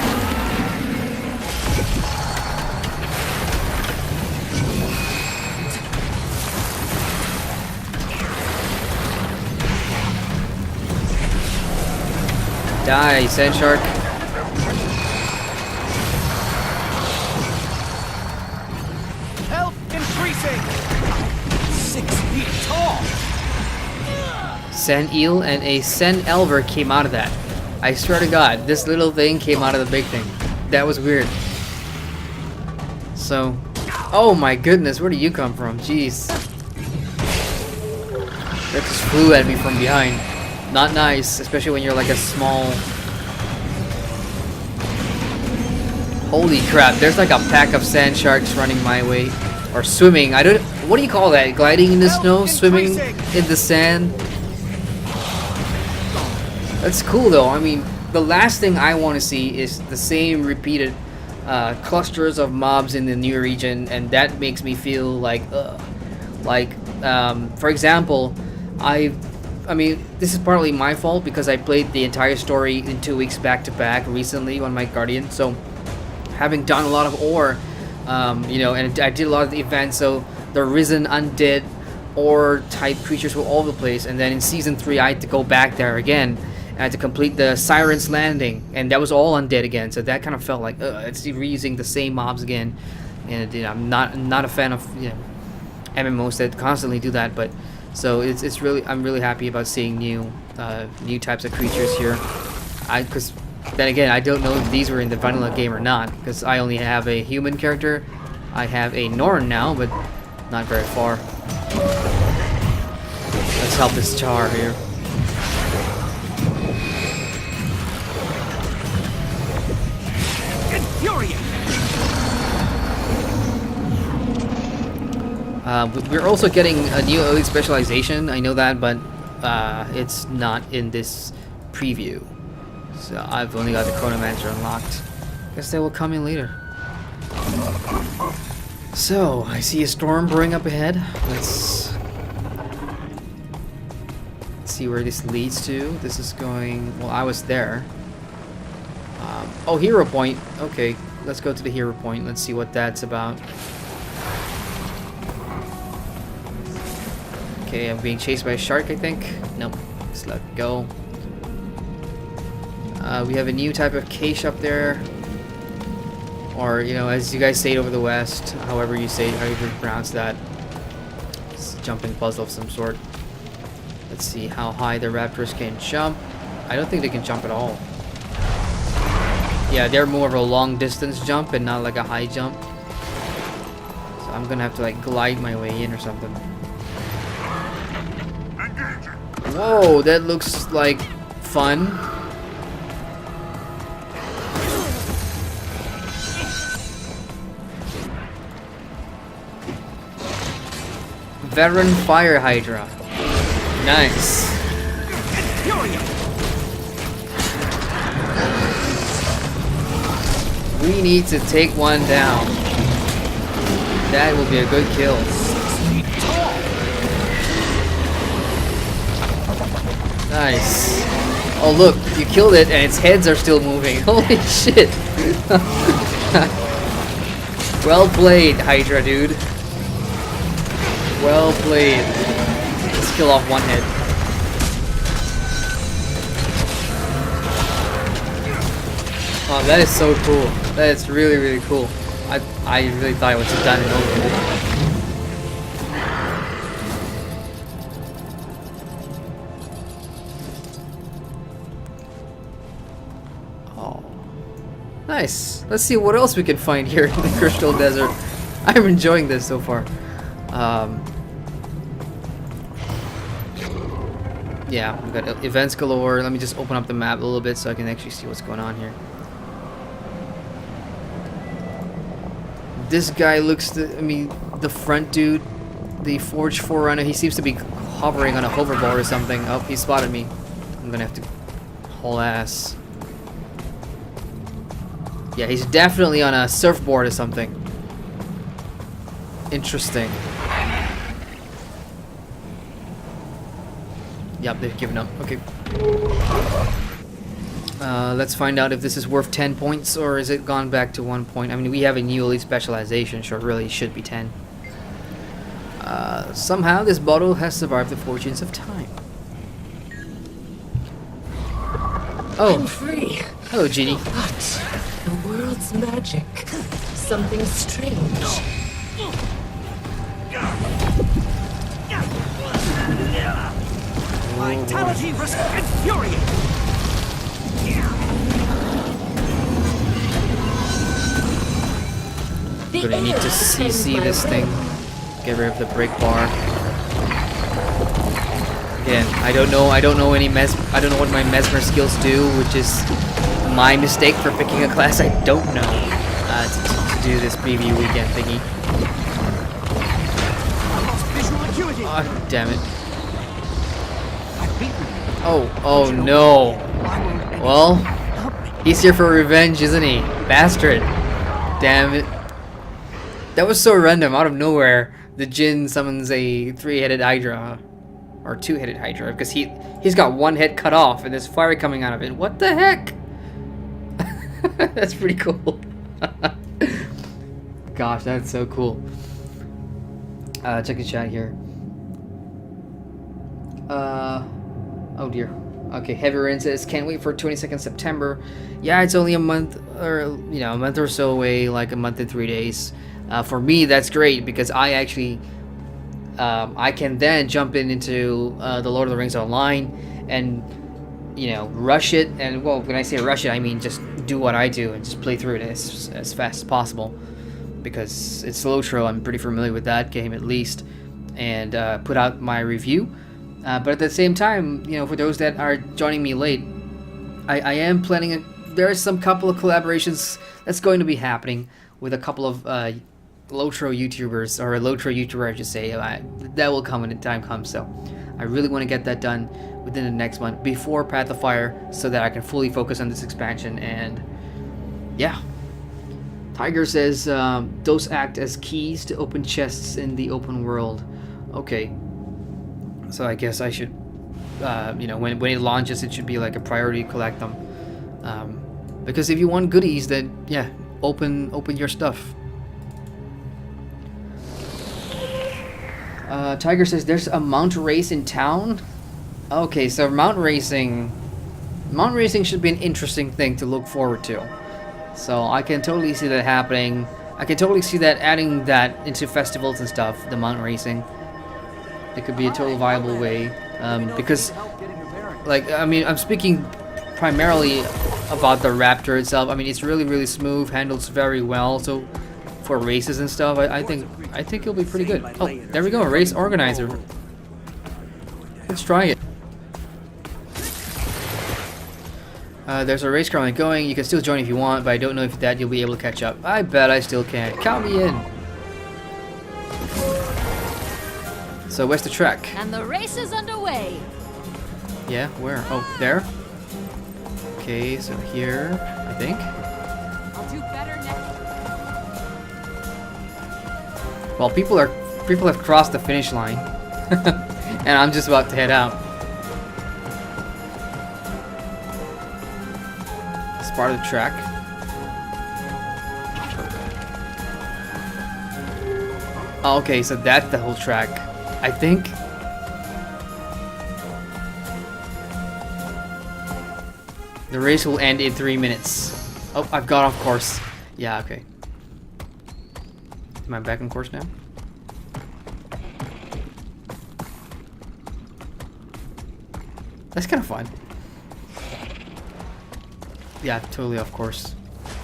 Die, sand shark. Health increasing. 6 feet tall. Sand eel and a sand elver came out of that. I swear to God, this little thing came out of the big thing. That was weird. So, oh my goodness, where do you come from? Jeez. That just flew at me from behind. Not nice, especially when you're like a small... Holy crap, there's like a pack of sand sharks running my way. Or swimming, I don't... What do you call that? Gliding in the snow? Swimming in the sand? That's cool though. I mean, the last thing I want to see is the same repeated clusters of mobs in the new region, and that makes me feel like... for example, I mean, this is partly my fault because I played the entire story in 2 weeks back to back recently on my Guardian. So, having done a lot of ore, you know, and I did a lot of the events, so the risen undead ore type creatures were all over the place. And then in season 3, I had to go back there again. I had to complete the Siren's Landing, and that was all undead again. So that kind of felt like it's reusing the same mobs again. And you know, I'm not a fan of, you know, MMOs that constantly do that, but. So it's really, I'm really happy about seeing new types of creatures here. Because then again, I don't know if these were in the vanilla game or not, because I only have a human character. I have a Norn now, but not very far. Let's help this Char here. We're also getting a new elite specialization, I know that, but it's not in this preview. So I've only got the Chronomancer unlocked. Guess they will come in later. So, I see a storm brewing up ahead. Let's see where this leads to. This is going... Well, I was there. Oh, Hero Point. Okay, let's go to the Hero Point. Let's see what that's about. Okay, I'm being chased by a shark, I think. Nope. Just let it go. We have a new type of cache up there. Or, you know, as you guys say it over the West, however you say it, however you pronounce that. It's a jumping puzzle of some sort. Let's see how high the raptors can jump. I don't think they can jump at all. Yeah, they're more of a long distance jump and not like a high jump. So I'm gonna have to like glide my way in or something. Whoa, that looks like fun. Veteran Fire Hydra. Nice. We need to take one down. That will be a good kill. Nice. Oh look, you killed it and its heads are still moving. Holy shit. Well played, Hydra, dude. Well played. Let's kill off one head. Oh, that is so cool. That is really, really cool. I really thought it was just done and over with. Nice. Let's see what else we can find here in the Crystal Desert. I'm enjoying this so far. Yeah, we've got events galore. Let me just open up the map a little bit so I can actually see what's going on here. This guy looks, I mean, the front dude, the Forge Forerunner, he seems to be hovering on a hoverboard or something. Oh, he spotted me. I'm gonna have to haul ass. Yeah, he's definitely on a surfboard or something. Interesting. Yep, they've given up. Okay. Let's find out if this is worth 10 points or is it gone back to 1 point. I mean, we have a new elite specialization, so it really should be 10. Somehow this bottle has survived the fortunes of time. Oh. I'm free. Hello, Genie. But the world's magic. Something strange. Vitality infuriating. Gonna need to CC this thing. Get rid of the break bar. Again, I don't know what my mesmer skills do, which is my mistake for picking a class I don't know to do this preview weekend thingy. Oh, damn it. Oh no. Well, he's here for revenge, isn't he? Bastard. Damn it. That was so random, out of nowhere. The Jinn summons a 3-headed Hydra. Or 2-headed Hydra, because he's got one head cut off and there's fire coming out of it. What the heck? That's pretty cool. Gosh, that's so cool. Check the chat here. Oh dear. Okay, Heavy Rain says, can't wait for 22nd September. Yeah, it's only a month, or a month or so away, like a month and 3 days. For me, that's great because I actually, I can then jump into the Lord of the Rings Online and, rush it. And well, when I say rush it, I mean just do what I do and just play through it as fast as possible. Because it's Slowtro, I'm pretty familiar with that game at least, and put out my review. But at the same time, for those that are joining me late, I am planning. There are some couple of collaborations that's going to be happening with a couple of Lotro YouTubers, or a Lotro YouTuber, I should say. That will come when the time comes. So I really want to get that done within the next month before Path of Fire, so that I can fully focus on this expansion. And yeah. Tiger says those act as keys to open chests in the open world. Okay. So I guess I should, when it launches, it should be like a priority to collect them. Because if you want goodies, then yeah, open your stuff. Tiger says there's a mount race in town. Okay, so mount racing should be an interesting thing to look forward to. So I can totally see that happening. I can totally see that adding that into festivals and stuff, the mount racing. It could be a total viable way, because, I'm speaking primarily about the Raptor itself. I mean, it's really, really smooth, handles very well. So, for races and stuff, I think it'll be pretty good. Oh, there we go, a race organizer. Let's try it. There's a race currently going. You can still join if you want, but I don't know if that you'll be able to catch up. I bet I still can. Count me in. So where's the track? And the race is underway. Yeah, where? Oh, there. Okay, so here, I think. I'll do better next. Well, people have crossed the finish line, and I'm just about to head out. It's part of the track. Oh, okay, so that's the whole track, I think. The race will end in 3 minutes. Oh, I've got off course. Yeah, okay. Am I back on course now? That's kind of fun. Yeah, totally off course.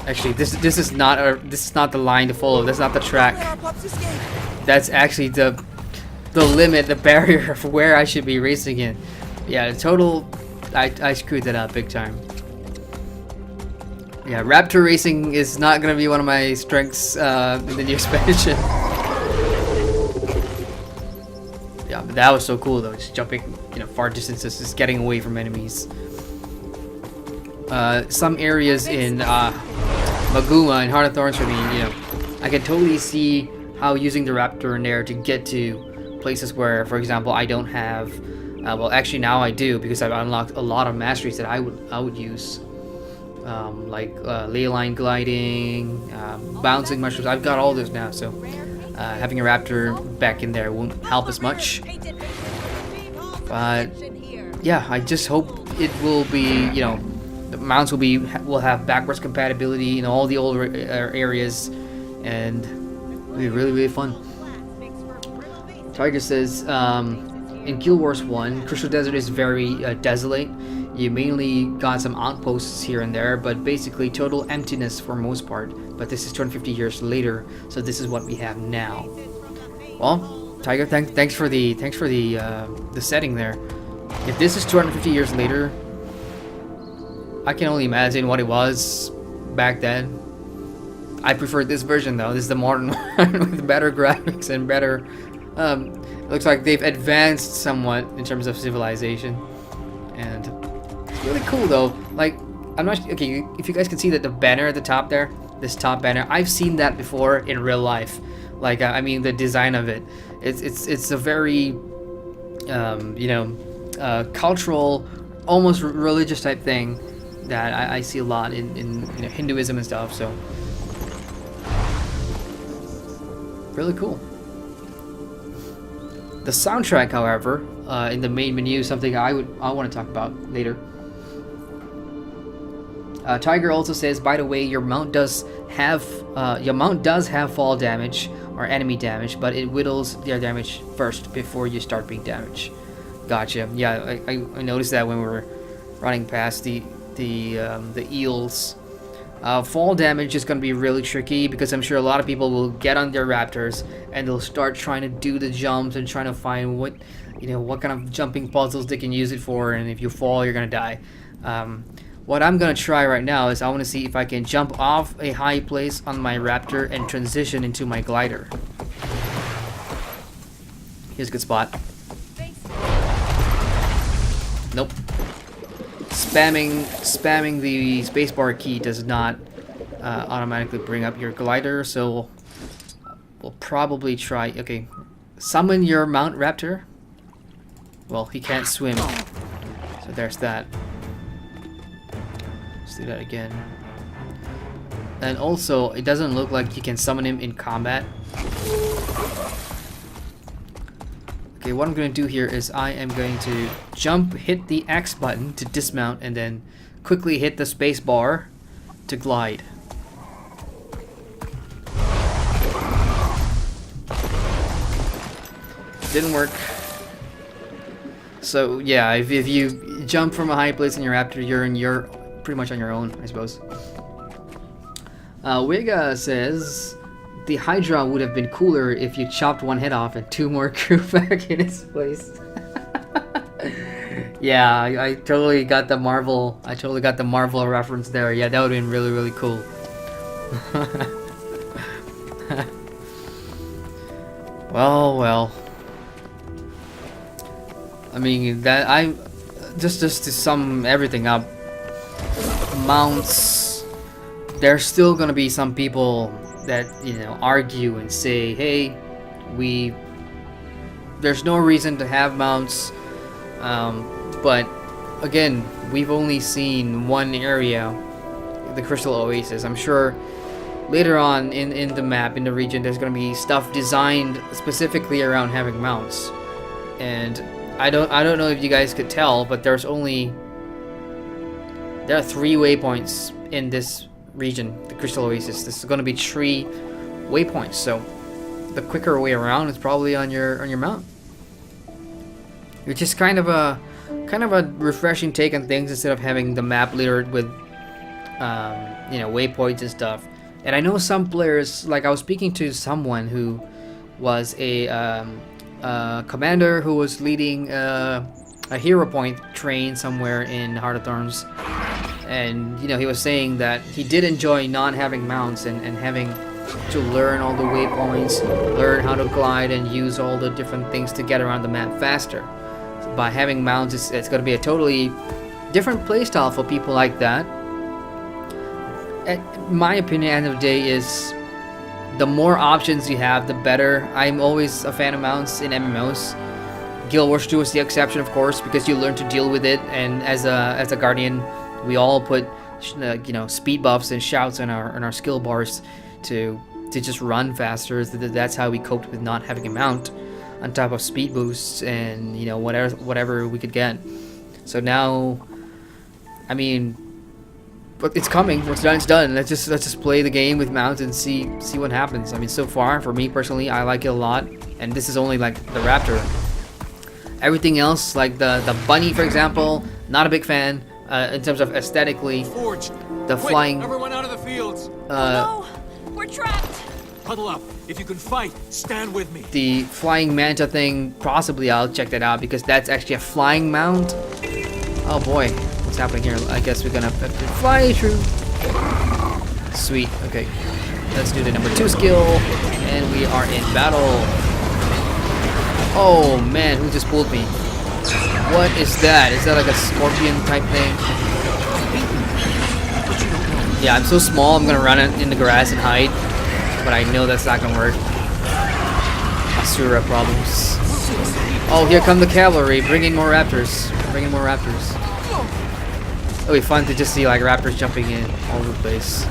Actually, this is not the line to follow. That's not the track. That's actually the limit, the barrier of where I should be racing in. Yeah, the total. I screwed that up big time. Yeah, Raptor racing is not gonna be one of my strengths in the new expansion. Yeah, but that was so cool though. Just jumping, far distances, just getting away from enemies. Some areas in Maguma and Heart of Thorns for me, I can totally see how using the Raptor in there to get to places where, for example, I don't have. Well, actually now I do because I've unlocked a lot of masteries that I would use, like ley line gliding, bouncing mushrooms. I've got all those now, so having a Raptor back in there won't help as much. But yeah, I just hope it will be, the mounts will have backwards compatibility in all the older areas, and it'll be really, really fun. Tiger says, in Guild Wars 1, Crystal Desert is very desolate. You mainly got some outposts here and there, but basically total emptiness for most part. But this is 250 years later, so this is what we have now. Well, Tiger, thanks for the setting there. If this is 250 years later, I can only imagine what it was back then. I prefer this version though. This is the modern one with better graphics and better. Looks like they've advanced somewhat in terms of civilization, and it's really cool though. Like, I'm not okay. If you guys can see that the banner at the top there, this top banner, I've seen that before in real life. Like, I mean, the design of it, it's a very, cultural, almost religious type thing that I see a lot in Hinduism and stuff. So really cool. The soundtrack, however, in the main menu, is something I want to talk about later. Tiger also says, by the way, your mount does have fall damage or enemy damage, but it whittles their damage first before you start being damaged. Gotcha. Yeah, I noticed that when we were running past the eels. Fall damage is going to be really tricky because I'm sure a lot of people will get on their Raptors and they'll start trying to do the jumps and trying to find what kind of jumping puzzles they can use it for, and if you fall, you're going to die. What I'm going to try right now is I want to see if I can jump off a high place on my Raptor and transition into my glider. Here's a good spot. Nope. Spamming the spacebar key does not automatically bring up your glider, so we'll probably try. Okay, summon your Mount Raptor. Well, he can't swim, so there's that. Let's do that again. And also, it doesn't look like you can summon him in combat. Okay, what I'm going to do here is I am going to jump, hit the X button to dismount, and then quickly hit the space bar to glide. Didn't work. So yeah, if you jump from a high place in your Raptor, you're pretty much on your own, I suppose. Wiga says, the Hydra would have been cooler if you chopped one head off and two more crew back in its place. Yeah, I totally got the Marvel. I totally got the Marvel reference there. Yeah, that would have been really, really cool. Well. I mean, that just to sum everything up. Mounts. There's still gonna be some people that argue and say, hey, there's no reason to have mounts, but again, we've only seen one area, the Crystal Oasis. I'm sure later on in the map, in the region, there's going to be stuff designed specifically around having mounts. And I don't know if you guys could tell, but there are 3 waypoints in this region, the Crystal Oasis. This is going to be 3 waypoints, so the quicker way around is probably on your mount, which is kind of a refreshing take on things instead of having the map littered with you know, waypoints and stuff. And I know some players, like I was speaking to someone who was a commander who was leading a hero point train somewhere in Heart of Thorns, and you know, he was saying that he did enjoy not having mounts and having to learn all the waypoints, learn how to glide and use all the different things to get around the map faster. So by having mounts, it's going to be a totally different playstyle for people like that. My opinion at the end of the day is the more options you have, the better. I'm always a fan of mounts in MMOs. Guild Wars 2 is the exception, of course, because you learn to deal with it, and as a guardian, we all put you know, speed buffs and shouts on our skill bars to just run faster. That's how we coped with not having a mount, on top of speed boosts and, you know, whatever we could get. So now, I mean, but it's coming. What's done is done. Let's just play the game with mounts and see what happens. I mean, so far for me personally, I like it a lot, and this is only like the Raptor. Everything else, like the bunny, for example, not a big fan in terms of aesthetically. Forge. The flying. Everyone out of the fields. No, we're trapped. Huddle up. If you can fight, stand with me. The flying manta thing, possibly I'll check that out because that's actually a flying mount. Oh boy, what's happening here? I guess we're gonna have to fly through. Sweet. Okay, let's do the number 2 skill, and we are in battle. Oh man, who just pulled me? What is that? Is that like a scorpion type thing? Yeah, I'm so small, I'm gonna run in the grass and hide. But I know that's not gonna work. Asura problems. Oh, here come the cavalry, bringing more raptors. Bringing more raptors. It'll be fun to just see like raptors jumping in all over the place.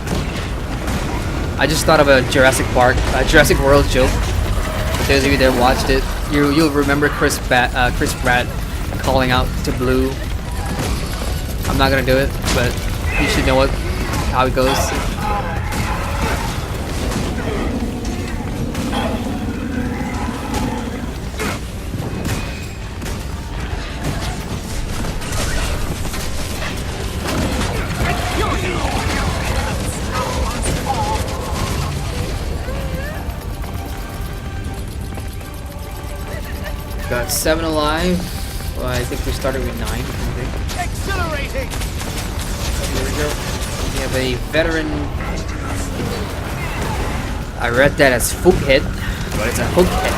I just thought of a Jurassic World joke. For those of you that watched it, you'll remember Chris Pratt calling out to Blue. I'm not gonna do it, but you should know how it goes. Got 7 alive. Well, I think we started with 9. Accelerating. Here we go. We have a veteran. I read that as Hookhead, but it's a Hookhead.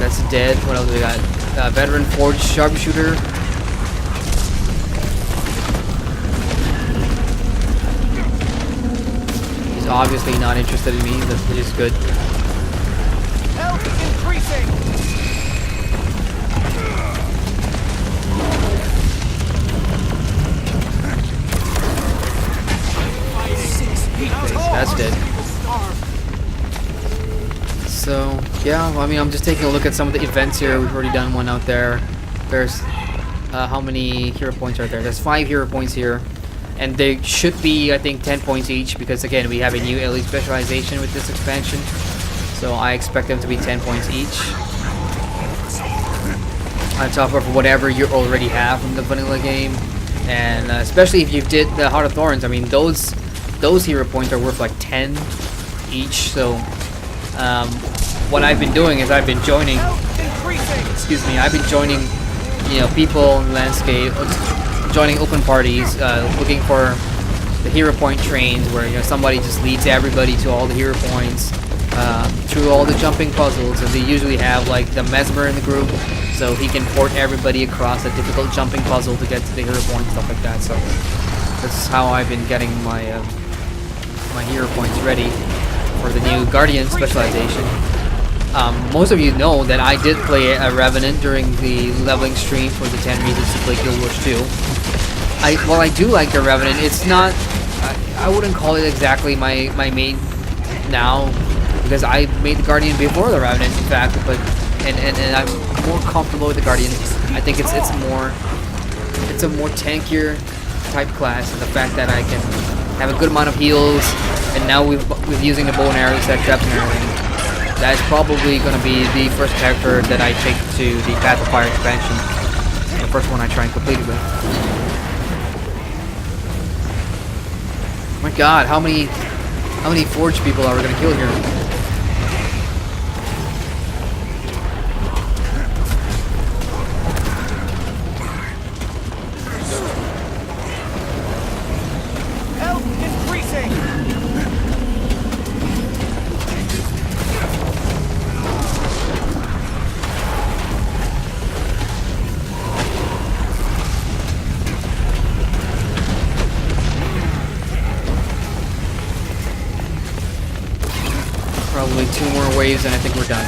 That's dead. What else do we got? Veteran Forged Sharpshooter. He's obviously not interested in me, which is good. Health increasing. That's dead. So, yeah, well, I mean, I'm just taking a look at some of the events here. We've already done one out there. There's, how many hero points are there? There's 5 hero points here. And they should be, I think, 10 points each, because, again, we have a new elite specialization with this expansion. So I expect them to be 10 points each. On top of whatever you already have from the vanilla game. And especially if you did the Heart of Thorns, I mean, those hero points are worth like 10 each. So what I've been doing is I've been joining, I've been joining, you know, people in the landscape, joining open parties, looking for the hero point trains where, you know, somebody just leads everybody to all the hero points, through all the jumping puzzles, and they usually have like the Mesmer in the group, so he can port everybody across a difficult jumping puzzle to get to the hero point, stuff like that. So this is how I've been getting my my hero points ready for the new Guardian specialization. Most of you know that I did play a Revenant during the leveling stream for the 10 reasons to play Guild Wars 2. While I do like the Revenant, it's not... I wouldn't call it exactly my main now, because I made the Guardian before the Revenant, in fact, but and I'm more comfortable with the Guardian. I think it's a more tankier type class, and the fact that I can have a good amount of heals, and now with using the bow and arrows, set traps and everything, that is probably going to be the first character that I take to the Path of Fire expansion. The first one I try and complete it with. My God, how many Forge people are we going to kill here? Probably 2 more waves and I think we're done.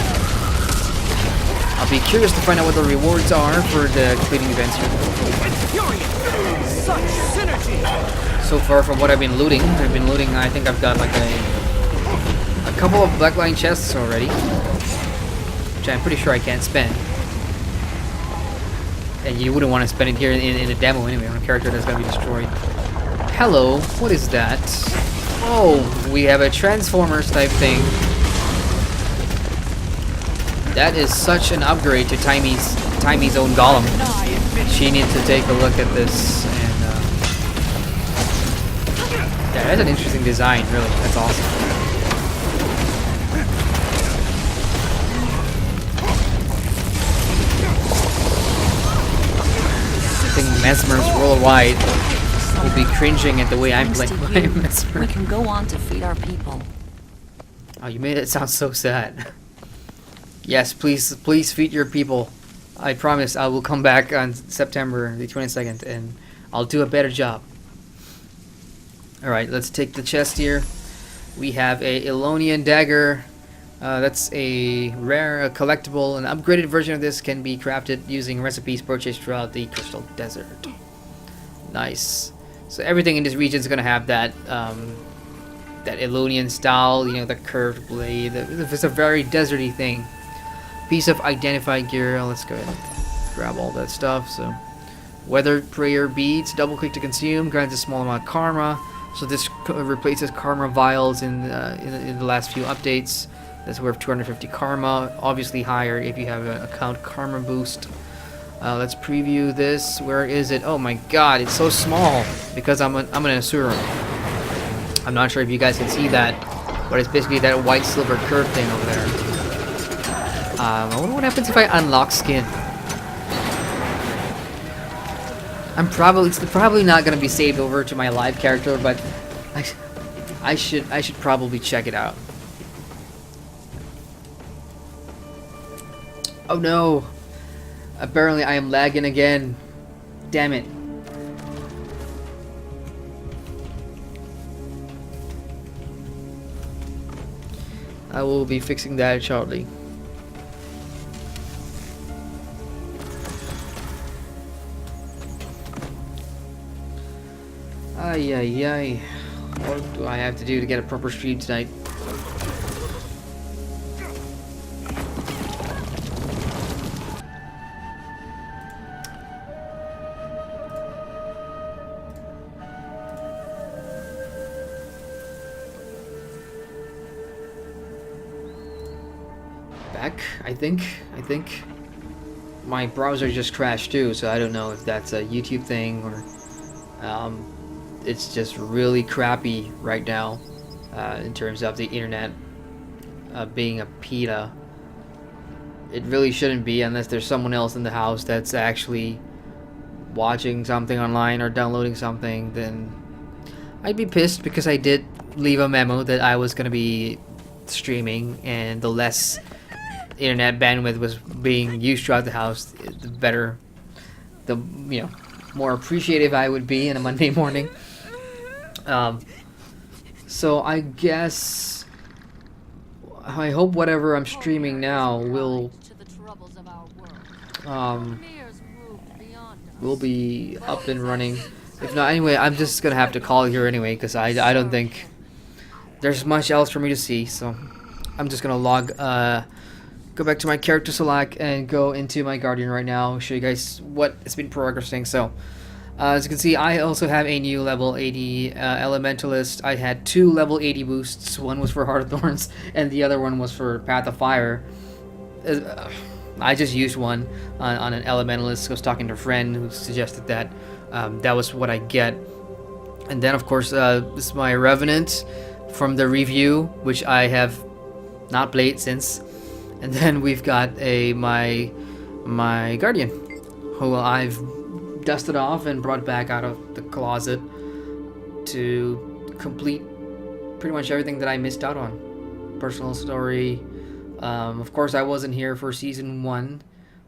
I'll be curious to find out what the rewards are for the completing events here. Such synergy. So far from what I've been looting, I think I've got like a couple of Blackline chests already, which I'm pretty sure I can't spend. And you wouldn't want to spend it here in a demo anyway, on a character that's going to be destroyed. Hello, what is that? Oh, we have a Transformers type thing. That is such an upgrade to Timey's own Golem. She needs to take a look at this, and yeah, that's an interesting design, really. That's awesome. I think Mesmers worldwide will be cringing at the way I'm playing my Mesmer. We can go on to feed our people. Oh, you made it sound so sad. Yes, please feed your people. I promise I will come back on September the 22nd and I'll do a better job. Alright, let's take the chest here. We have a Elonian dagger. That's a rare collectible. An upgraded version of this can be crafted using recipes purchased throughout the Crystal Desert. Nice. So everything in this region is going to have that that Elonian style, you know, the curved blade. It's a very deserty thing. Piece of identified gear. Let's go ahead and grab all that stuff. So, weathered prayer beads. Double click to consume. Grants a small amount of karma. So this replaces karma vials in the last few updates. That's worth 250 karma. Obviously higher if you have an account karma boost. Let's preview this. Where is it? Oh my God! It's so small because I'm an Asura. I'm not sure if you guys can see that, but it's basically that white silver curve thing over there. I wonder what happens if I unlock skin. It's probably not gonna be saved over to my live character, but I should probably check it out. Oh no! Apparently I am lagging again. Damn it. I will be fixing that shortly. Ay ay ay. What do I have to do to get a proper stream tonight? Back, I think. My browser just crashed too, so I don't know if that's a YouTube thing or it's just really crappy right now in terms of the internet being a PETA. It really shouldn't be unless there's someone else in the house that's actually watching something online or downloading something. Then I'd be pissed, because I did leave a memo that I was going to be streaming, and the less internet bandwidth was being used throughout the house, the better, the more appreciative I would be in a Monday morning. So I guess I hope whatever I'm streaming now will be up and running. If not, anyway, I'm just gonna have to call it here anyway, because I don't think there's much else for me to see. So I'm just gonna go back to my character select and go into my Guardian right now. Show you guys what it's been progressing. So as you can see, I also have a new level 80 Elementalist. I had 2 level 80 boosts. One was for Heart of Thorns, and the other one was for Path of Fire. I just used one on an Elementalist. I was talking to a friend who suggested that that was what I get. And then, of course, this is my Revenant from the review, which I have not played since. And then we've got my Guardian, who I've dusted off and brought back out of the closet to complete pretty much everything that I missed out on. Personal story. Of course, I wasn't here for Season 1,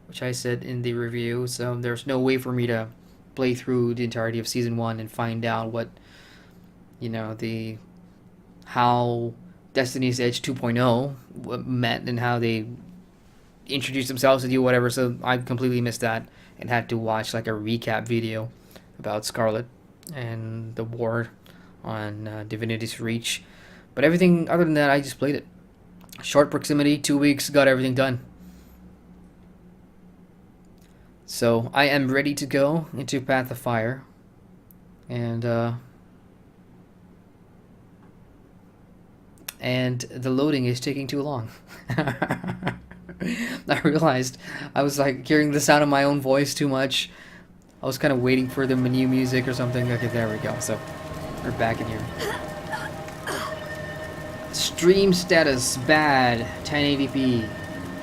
which I said in the review, so there's no way for me to play through the entirety of Season 1 and find out what, you know, how Destiny's Edge 2.0 meant and how they introduced themselves to you, whatever. So I completely missed that and had to watch like a recap video about Scarlet and the war on Divinity's Reach. But everything other than that, I just played it. Short proximity, 2 weeks, got everything done. So I am ready to go into Path of Fire. And the loading is taking too long. I realized I was like hearing the sound of my own voice too much. I was kind of waiting for the menu music or something. Okay, there we go. So we're back in here. Stream status bad, 1080p.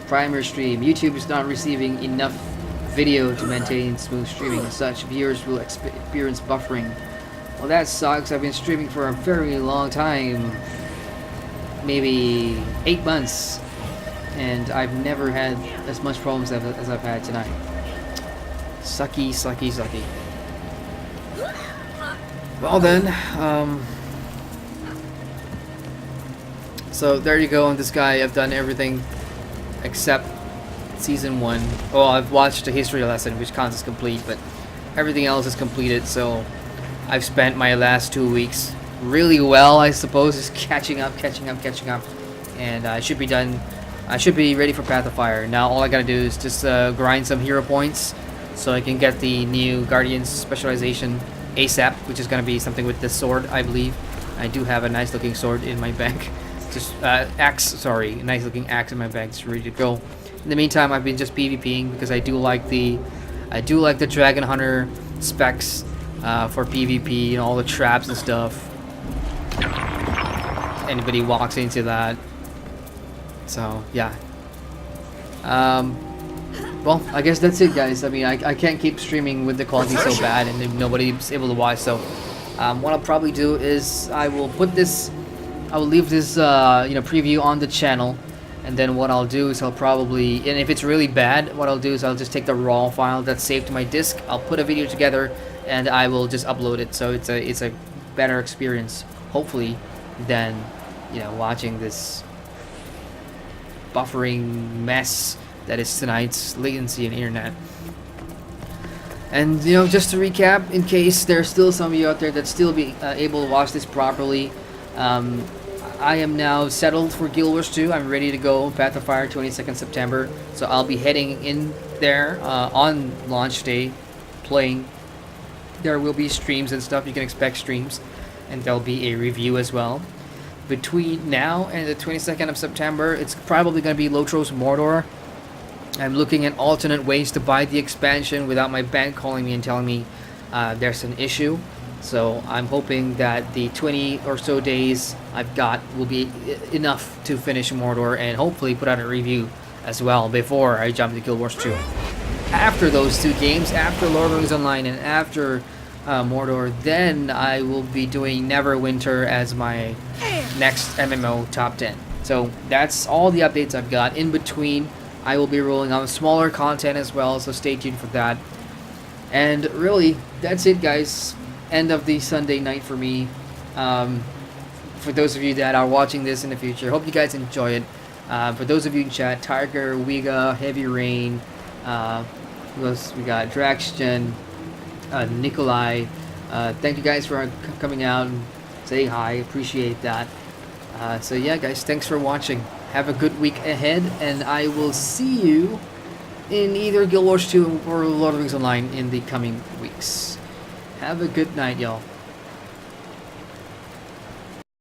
Primary stream. YouTube is not receiving enough video to maintain smooth streaming. As such, viewers will experience buffering. Well, that sucks. I've been streaming for a very long time. Maybe 8 months, and I've never had as much problems as I've had tonight. Sucky, sucky, sucky. Well then, so there you go. On this guy, I've done everything except Season 1. Well, I've watched a history lesson, which counts as complete, but everything else is completed. So I've spent my last 2 weeks really well, I suppose, is catching up, and I should be done. I should be ready for Path of Fire. Now all I gotta do is just grind some hero points so I can get the new Guardian's specialization ASAP, which is gonna be something with this sword, I believe. I do have a nice looking sword in my bag. Just a nice looking axe in my bag, just ready to go. In the meantime, I've been just PvPing because I do like the Dragon Hunter specs for PvP and all the traps and stuff. Anybody walks into that. So yeah. Well, I guess that's it, guys. I mean, I can't keep streaming with the quality so bad and nobody's able to watch. So what I'll probably do is I will leave this preview on the channel, and then what I'll do is I'll probably, and if it's really bad, what I'll do is I'll just take the raw file that's saved to my disk. I'll put a video together and I will just upload it. So it's a better experience, hopefully, than watching this buffering mess that is tonight's latency and internet. And just to recap, in case there's still some of you out there that still be able to watch this properly, I am now settled for Guild Wars 2. I'm ready to go. Path of Fire, 22nd September. So I'll be heading in there on launch day, playing. There will be streams and stuff. You can expect streams, and there'll be a review as well. Between now and the 22nd of September, it's probably going to be Lotros Mordor. I'm looking at alternate ways to buy the expansion without my bank calling me and telling me there's an issue. So I'm hoping that the 20 or so days I've got will be enough to finish Mordor and hopefully put out a review as well before I jump to Guild Wars 2. After those two games, after Lord of the Rings Online and after Mordor, then I will be doing Neverwinter as my next MMO top 10. So that's all the updates I've got. In between, I will be rolling out smaller content as well, so stay tuned for that. And really, that's it, guys. End of the Sunday night for me. For those of you that are watching this in the future, hope you guys enjoy it. For those of you in chat, Tiger, Wiga, Heavy Rain, who else we got? Draxgen, Nikolai, Thank you guys for coming out and saying hi. Appreciate that. So yeah, guys, thanks for watching. Have a good week ahead, and I will see you in either Guild Wars 2 or Lord of the Rings Online in the coming weeks. Have a good night, y'all.